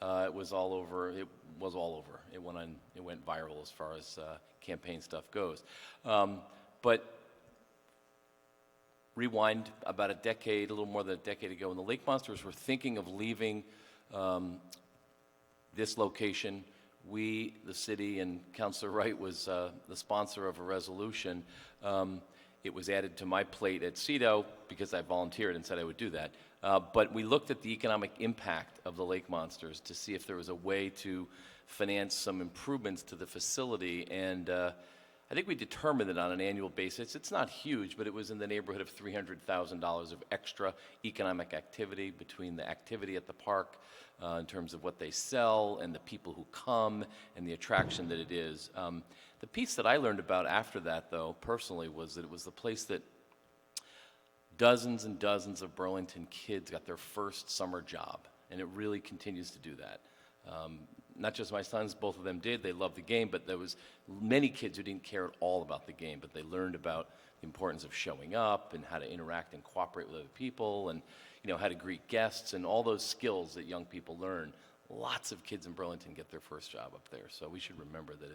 [SPEAKER 9] It was all over. It was all over. It went viral as far as campaign stuff goes. But rewind about a decade, a little more than a decade ago, when the Lake Monsters were thinking of leaving this location, we, the city, and Councilor Wright was the sponsor of a resolution. It was added to my plate at CEDO because I volunteered and said I would do that. But we looked at the economic impact of the Lake Monsters to see if there was a way to finance some improvements to the facility, and I think we determined that on an annual basis. It's not huge, but it was in the neighborhood of $300,000 of extra economic activity between the activity at the park in terms of what they sell and the people who come and the attraction that it is. The piece that I learned about after that, though, personally, was that it was the place that dozens and dozens of Burlington kids got their first summer job, and it really continues to do that. Not just my sons, both of them did. They loved the game, but there was many kids who didn't care at all about the game, but they learned about the importance of showing up and how to interact and cooperate with other people and, how to greet guests and all those skills that young people learn. Lots of kids in Burlington get their first job up there, so we should remember that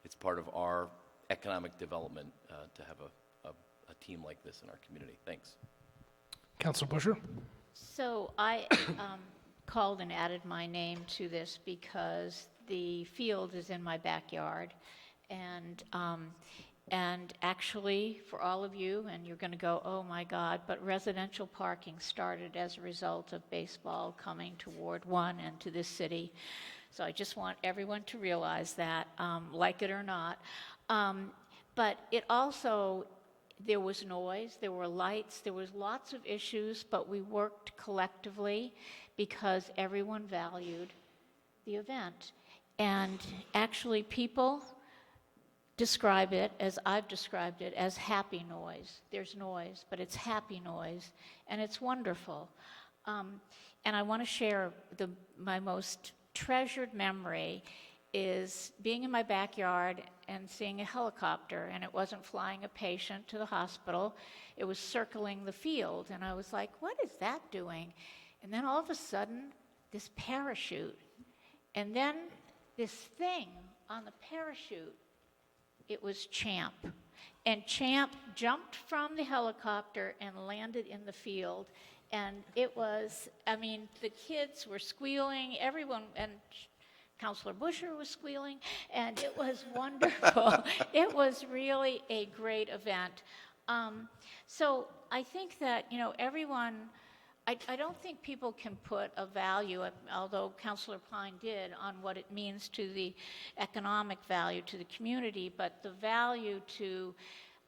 [SPEAKER 9] it's part of our economic development to have a team like this in our community. Thanks.
[SPEAKER 13] Councilor Busher?
[SPEAKER 6] So I called and added my name to this because the field is in my backyard, and actually for all of you, and you're going to go, oh my God, but residential parking started as a result of baseball coming to Ward 1 and to this city. So I just want everyone to realize that, like it or not. But it also, there was noise, there were lights, there was lots of issues, but we worked collectively because everyone valued the event. And actually people describe it, as I've described it, as happy noise. There's noise, but it's happy noise, and it's wonderful. And I want to share my most treasured memory is being in my backyard and seeing a helicopter, and it wasn't flying a patient to the hospital, it was circling the field, and I was like, what is that doing? And then all of a sudden, this parachute, and then this thing on the parachute, it was Champ. And Champ jumped from the helicopter and landed in the field, and it was, the kids were squealing, everyone, and Councilor Busher was squealing, and it was wonderful. It was really a great event. So I think that, everyone, I don't think people can put a value, although Councilor Pine did, on what it means to the economic value to the community, but the value to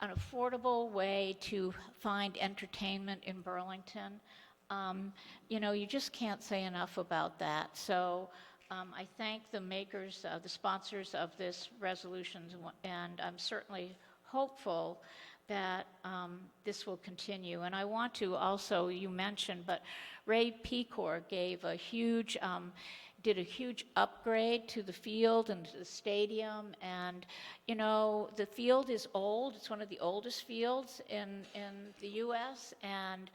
[SPEAKER 6] an affordable way to find entertainment in Burlington. You just can't say enough about that. So I thank the makers, the sponsors of this resolution, and I'm certainly hopeful that this will continue. And I want to also, you mentioned, but Ray Pecor did a huge upgrade to the field and to the stadium. And, the field is old. It's one of the oldest fields in the U.S. And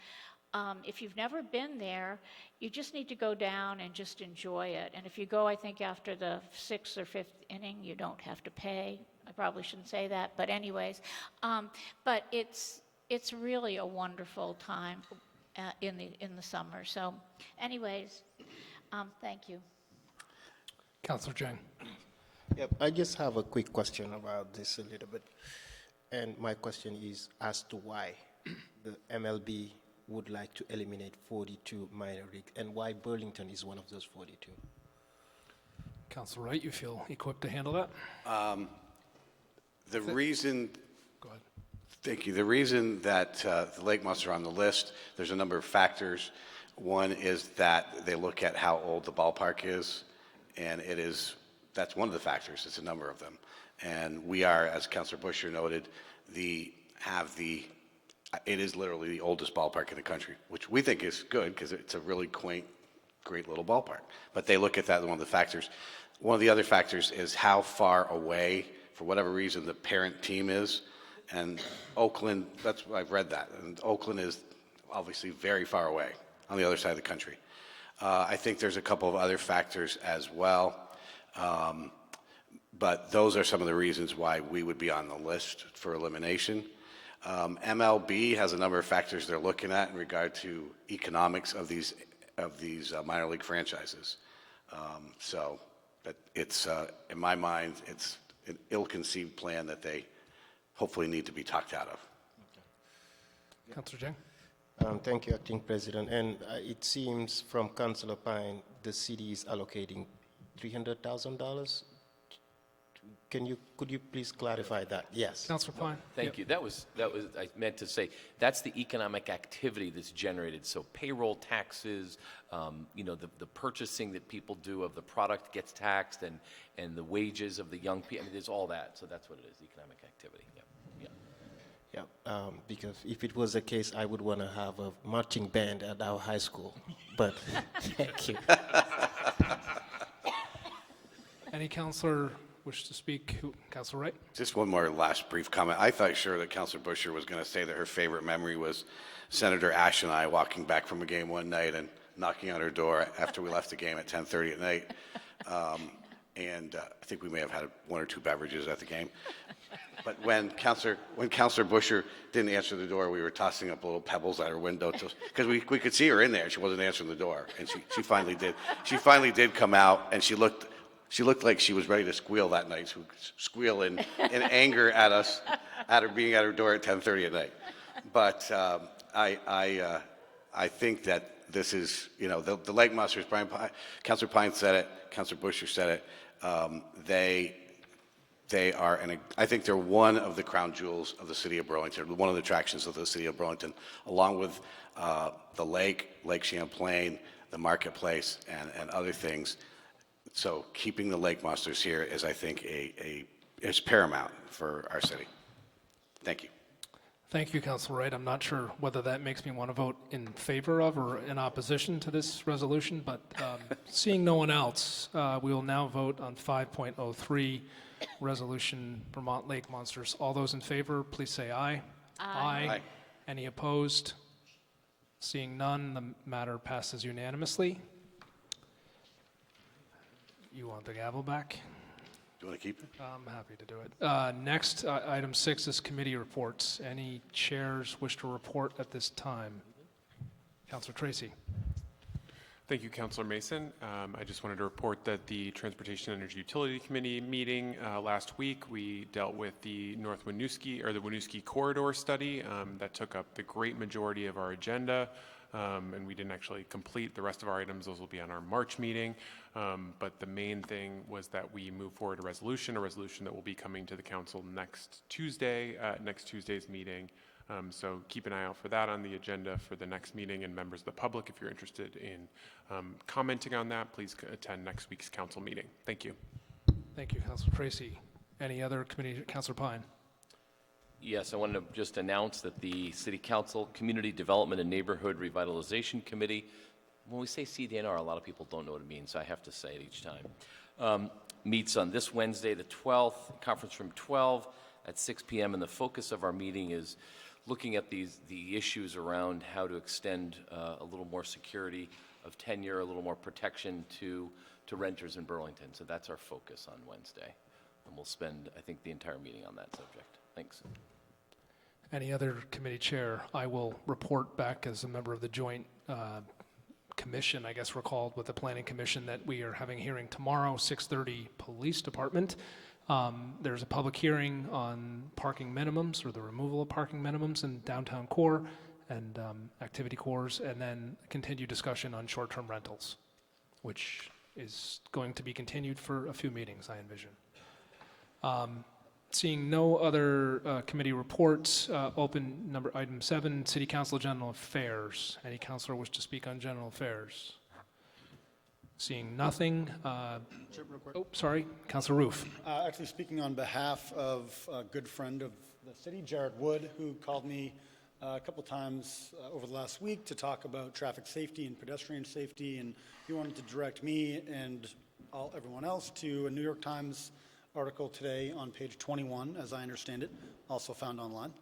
[SPEAKER 6] if you've never been there, you just need to go down and just enjoy it. And if you go, I think, after the 6th or 5th inning, you don't have to pay. I probably shouldn't say that, but anyways. But it's really a wonderful time in the summer. So anyways, thank you.
[SPEAKER 13] Councilor Jang.
[SPEAKER 12] Yep, I just have a quick question about this a little bit. And my question is as to why the MLB would like to eliminate 42 minor leagues and why Burlington is one of those 42.
[SPEAKER 13] Councilor Wright, you feel equipped to handle that?
[SPEAKER 1] The reason,
[SPEAKER 13] Go ahead.
[SPEAKER 1] thank you. The reason that the Lake Monsters are on the list, there's a number of factors. One is that they look at how old the ballpark is, and that's one of the factors. It's a number of them. And we are, as Councilor Busher noted, it is literally the oldest ballpark in the country, which we think is good because it's a really quaint, great little ballpark. But they look at that as one of the factors. One of the other factors is how far away, for whatever reason, the parent team is. And Oakland, I've read that, and Oakland is obviously very far away on the other side of the country. I think there's a couple of other factors as well, but those are some of the reasons why we would be on the list for elimination. MLB has a number of factors they're looking at in regard to economics of these minor league franchises. So that it's, in my mind, it's an ill-conceived plan that they hopefully need to be talked out of.
[SPEAKER 13] Councillor Jang?
[SPEAKER 12] Thank you, Acting President. And it seems from Councillor Pine, the city is allocating $300,000. Could you please clarify that? Yes.
[SPEAKER 13] Councillor Pine?
[SPEAKER 9] Thank you. That was, I meant to say, that's the economic activity that's generated. So payroll taxes, the purchasing that people do of the product gets taxed, and the wages of the young people. I mean, there's all that. So that's what it is, economic activity.
[SPEAKER 12] Yeah, because if it was the case, I would want to have a marching band at our high school. But thank you.
[SPEAKER 13] Any councillor wish to speak? Councillor Wright?
[SPEAKER 1] Just one more last brief comment. I thought sure that Councillor Busher was going to say that her favorite memory was Senator Ash and I walking back from a game one night and knocking on her door after we left the game at 10:30 at night. And I think we may have had one or two beverages at the game. But when Councillor Busher didn't answer the door, we were tossing up little pebbles at her window because we could see her in there. She wasn't answering the door, and she finally did. She finally did come out, and she looked like she was ready to squeal that night. She would squeal in anger at us, at her being at her door at 10:30 at night. But I think that this is, the Lake Monsters. Councillor Pine said it. Councillor Busher said it. They are, I think they're one of the crown jewels of the city of Burlington, one of the attractions of the city of Burlington, along with the Lake Champlain, the marketplace, and other things. So keeping the Lake Monsters here is, I think, is paramount for our city. Thank you.
[SPEAKER 13] Thank you, Councillor Wright. I'm not sure whether that makes me want to vote in favor of or in opposition to this resolution, but seeing no one else, we will now vote on 5.03, Resolution Vermont Lake Monsters. All those in favor, please say aye.
[SPEAKER 5] Aye.
[SPEAKER 1] Aye.
[SPEAKER 13] Any opposed? Seeing none, the matter passes unanimously. You want the gavel back?
[SPEAKER 1] Do you want to keep it?
[SPEAKER 13] I'm happy to do it. Next, item 6 is committee reports. Any chairs wish to report at this time? Councilor Tracy.
[SPEAKER 15] Thank you, Councilor Mason. I just wanted to report that the Transportation and Energy Utility Committee meeting last week, we dealt with the North Winooski, or the Winooski Corridor study that took up the great majority of our agenda. And we didn't actually complete the rest of our items. Those will be on our March meeting. But the main thing was that we move forward a resolution that will be coming to the council next Tuesday, next Tuesday's meeting. So keep an eye out for that on the agenda for the next meeting, and members of the public, if you're interested in commenting on that, please attend next week's council meeting. Thank you.
[SPEAKER 13] Thank you, Councilor Tracy. Any other committee? Councilor Pine.
[SPEAKER 9] Yes, I wanted to just announce that the City Council Community Development and Neighborhood Revitalization Committee, when we say CDNR, a lot of people don't know what it means, so I have to say it each time, meets on this Wednesday, the 12th, conference room 12 at 6 p.m., and the focus of our meeting is looking at the issues around how to extend a little more security of tenure, a little more protection to renters in Burlington. So that's our focus on Wednesday. And we'll spend, I think, the entire meeting on that subject. Thanks.
[SPEAKER 13] Any other committee chair? I will report back as a member of the joint commission, I guess we're called, with the Planning Commission, that we are having a hearing tomorrow, 6:30, Police Department. There's a public hearing on parking minimums, or the removal of parking minimums in downtown core and activity cores, and then continued discussion on short-term rentals, which is going to be continued for a few meetings, I envision. Seeing no other committee reports, open item 7, City Council General Affairs. Any councilor wish to speak on general affairs? Seeing nothing. Sorry, Councilor Roof.
[SPEAKER 16] Actually speaking on behalf of a good friend of the city, Jared Wood, who called me a couple times over the last week to talk about traffic safety and pedestrian safety, and he wanted to direct me and everyone else to a New York Times article today on page 21, as I understand it, also found online,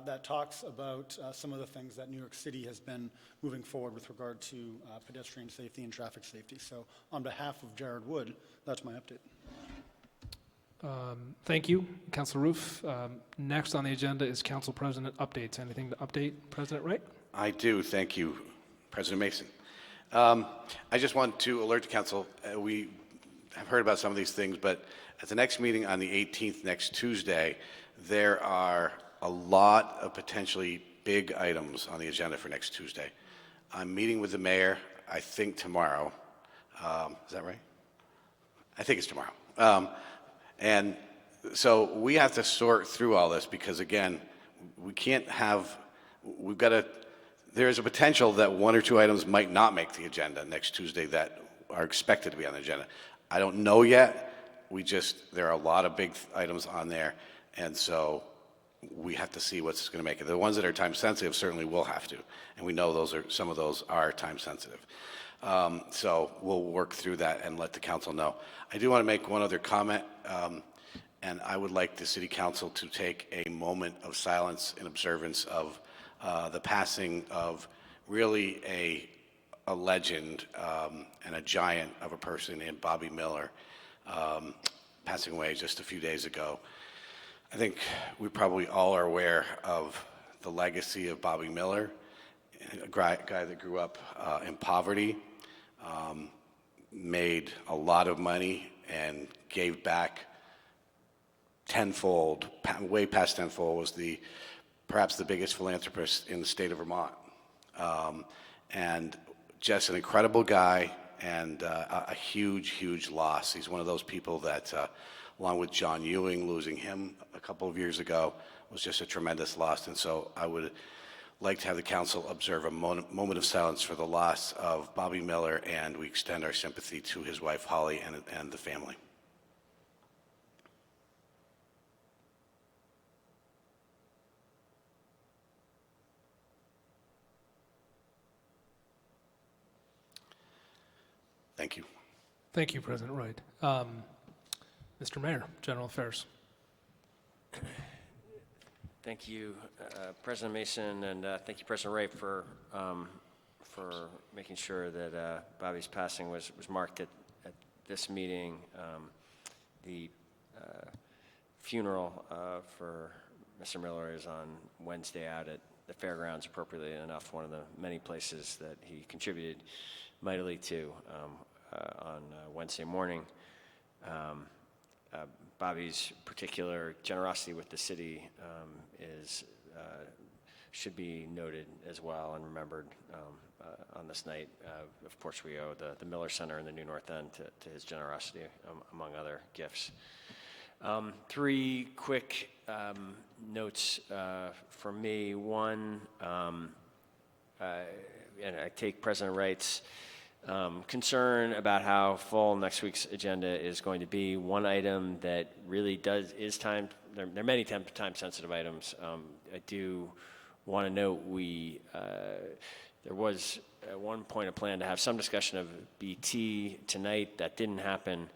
[SPEAKER 16] that talks about some of the things that New York City has been moving forward with regard to pedestrian safety and traffic safety. So on behalf of Jared Wood, that's my update.
[SPEAKER 13] Thank you, Councilor Roof. Next on the agenda is Council President updates. Anything to update, President Wright?
[SPEAKER 1] I do, thank you, President Mason. I just want to alert the council, we have heard about some of these things, but at the next meeting on the 18th, next Tuesday, there are a lot of potentially big items on the agenda for next Tuesday. I'm meeting with the mayor, I think tomorrow. Is that right? I think it's tomorrow. And so we have to sort through all this because, again, we can't have, we've got to, there's a potential that one or two items might not make the agenda next Tuesday that are expected to be on the agenda. I don't know yet. There are a lot of big items on there, and so we have to see what's going to make it. The ones that are time sensitive certainly will have to, and we know some of those are time sensitive. So we'll work through that and let the council know. I do want to make one other comment, and I would like the city council to take a moment of silence in observance of the passing of really a legend and a giant of a person named Bobby Miller, passing away just a few days ago. I think we probably all are aware of the legacy of Bobby Miller, a guy that grew up in poverty, made a lot of money and gave back tenfold, way past tenfold, was perhaps the biggest philanthropist in the state of Vermont. And just an incredible guy and a huge, huge loss. He's one of those people that, along with John Ewing, losing him a couple of years ago, was just a tremendous loss. And so I would like to have the council observe a moment of silence for the loss of Bobby Miller, and we extend our sympathy to his wife, Holly, and the family. Thank you.
[SPEAKER 13] Thank you, President Wright. Mr. Mayor, General Affairs.
[SPEAKER 11] Thank you, President Mason, and thank you, President Wright, for making sure that Bobby's passing was marked at this meeting. The funeral for Mr. Miller is on Wednesday out at the fairgrounds, appropriately enough, one of the many places that he contributed mightily to on Wednesday morning. Bobby's particular generosity with the city should be noted as well and remembered on this night. Of course, we owe the Miller Center in the New North End to his generosity, among other gifts. Three quick notes from me. One, and I take President Wright's concern about how full next week's agenda is going to be. One item that really is time, there are many time-sensitive items. I do want to note there was at one point a plan to have some discussion of BT tonight. That didn't happen.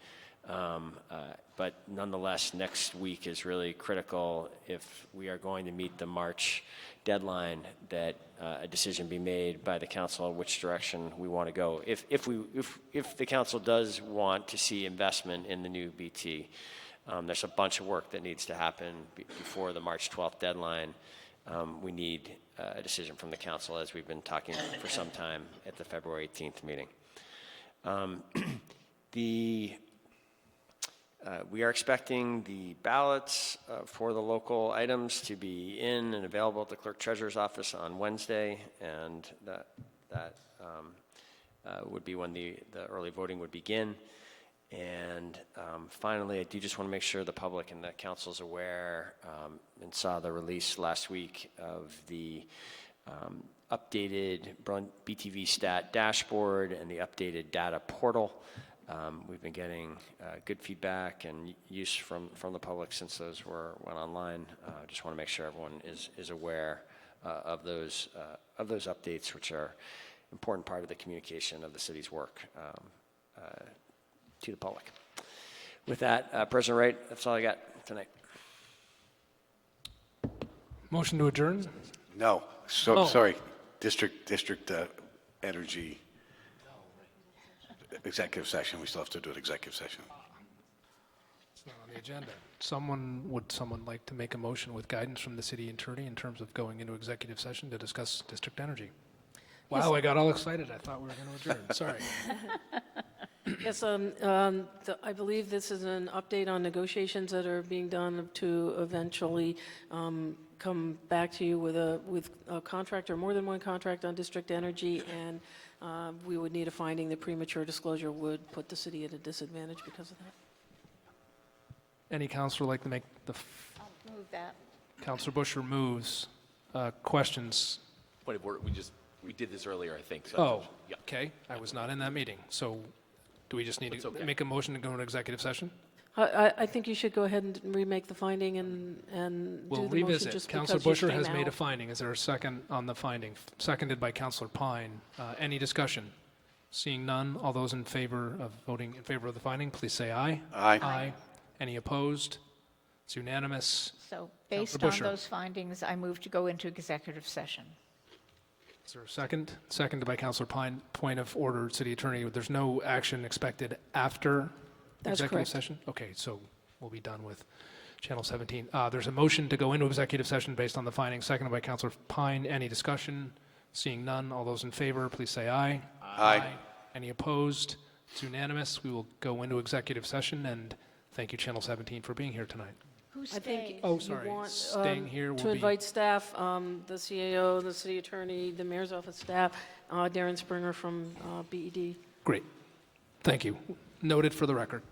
[SPEAKER 11] But nonetheless, next week is really critical if we are going to meet the March deadline that a decision be made by the council in which direction we want to go. If the council does want to see investment in the new BT, there's a bunch of work that needs to happen before the March 12th deadline. We need a decision from the council, as we've been talking for some time at the February 18th meeting. We are expecting the ballots for the local items to be in and available at the clerk treasurer's office on Wednesday, and that would be when the early voting would begin. And finally, I do just want to make sure the public and the council is aware and saw the release last week of the updated BTV stat dashboard and the updated data portal. We've been getting good feedback and use from the public since those went online. Just want to make sure everyone is aware of those updates, which are an important part of the communication of the city's work to the public. With that, President Wright, that's all I got tonight.
[SPEAKER 13] Motion to adjourn?
[SPEAKER 1] No, so,
[SPEAKER 13] Oh.
[SPEAKER 1] sorry, district energy executive session. We still have to do an executive session.
[SPEAKER 13] It's not on the agenda. Would someone like to make a motion with guidance from the city attorney in terms of going into executive session to discuss district energy? Wow, I got all excited. I thought we were going to adjourn. Sorry.
[SPEAKER 17] Yes, I believe this is an update on negotiations that are being done to eventually come back to you with a contract or more than one contract on district energy, and we would need a finding that premature disclosure would put the city at a disadvantage because of that.
[SPEAKER 13] Any counselor like to make the,
[SPEAKER 6] I'll move that.
[SPEAKER 13] Counselor Busher moves. Questions?
[SPEAKER 9] Point of order, we did this earlier, I think. So
[SPEAKER 13] Oh,
[SPEAKER 9] yeah.
[SPEAKER 13] okay. I was not in that meeting. So do we just need
[SPEAKER 9] It's
[SPEAKER 13] to
[SPEAKER 9] okay.
[SPEAKER 13] make a motion to go into executive session?
[SPEAKER 17] I think you should go ahead and remake the finding and
[SPEAKER 13] We'll
[SPEAKER 17] do the motion
[SPEAKER 13] revisit.
[SPEAKER 17] just
[SPEAKER 13] Counselor
[SPEAKER 17] because you
[SPEAKER 13] Busher
[SPEAKER 17] came
[SPEAKER 13] has made a
[SPEAKER 17] out.
[SPEAKER 13] finding. Is there a second on the finding? Seconded by Counselor Pine. Any discussion? Seeing none, all those in favor of voting in favor of the finding, please say aye.
[SPEAKER 1] Aye.
[SPEAKER 13] Aye. Any opposed? It's unanimous.
[SPEAKER 6] So based on
[SPEAKER 13] Busher.
[SPEAKER 6] those findings, I move to go into executive session.
[SPEAKER 13] Is there a second? Seconded by Counselor Pine. Point of order, City Attorney. There's no action expected after
[SPEAKER 17] That's
[SPEAKER 13] executive
[SPEAKER 17] correct.
[SPEAKER 13] session? Okay, so we'll be done with Channel 17. There's a motion to go into executive session based on the findings, seconded by Counselor Pine. Any discussion? Seeing none, all those in favor, please say aye.
[SPEAKER 1] Aye.
[SPEAKER 13] Any opposed? It's unanimous. We will go into executive session, and thank you, Channel 17, for being here tonight.
[SPEAKER 6] Who
[SPEAKER 17] I think
[SPEAKER 6] stays?
[SPEAKER 13] Oh,
[SPEAKER 17] you
[SPEAKER 13] sorry.
[SPEAKER 17] want
[SPEAKER 13] Staying here will
[SPEAKER 17] to
[SPEAKER 13] be-
[SPEAKER 17] invite staff, the CAO, the city attorney, the mayor's office staff, Darren Springer from BED.
[SPEAKER 13] Great. Thank you. Noted for the record.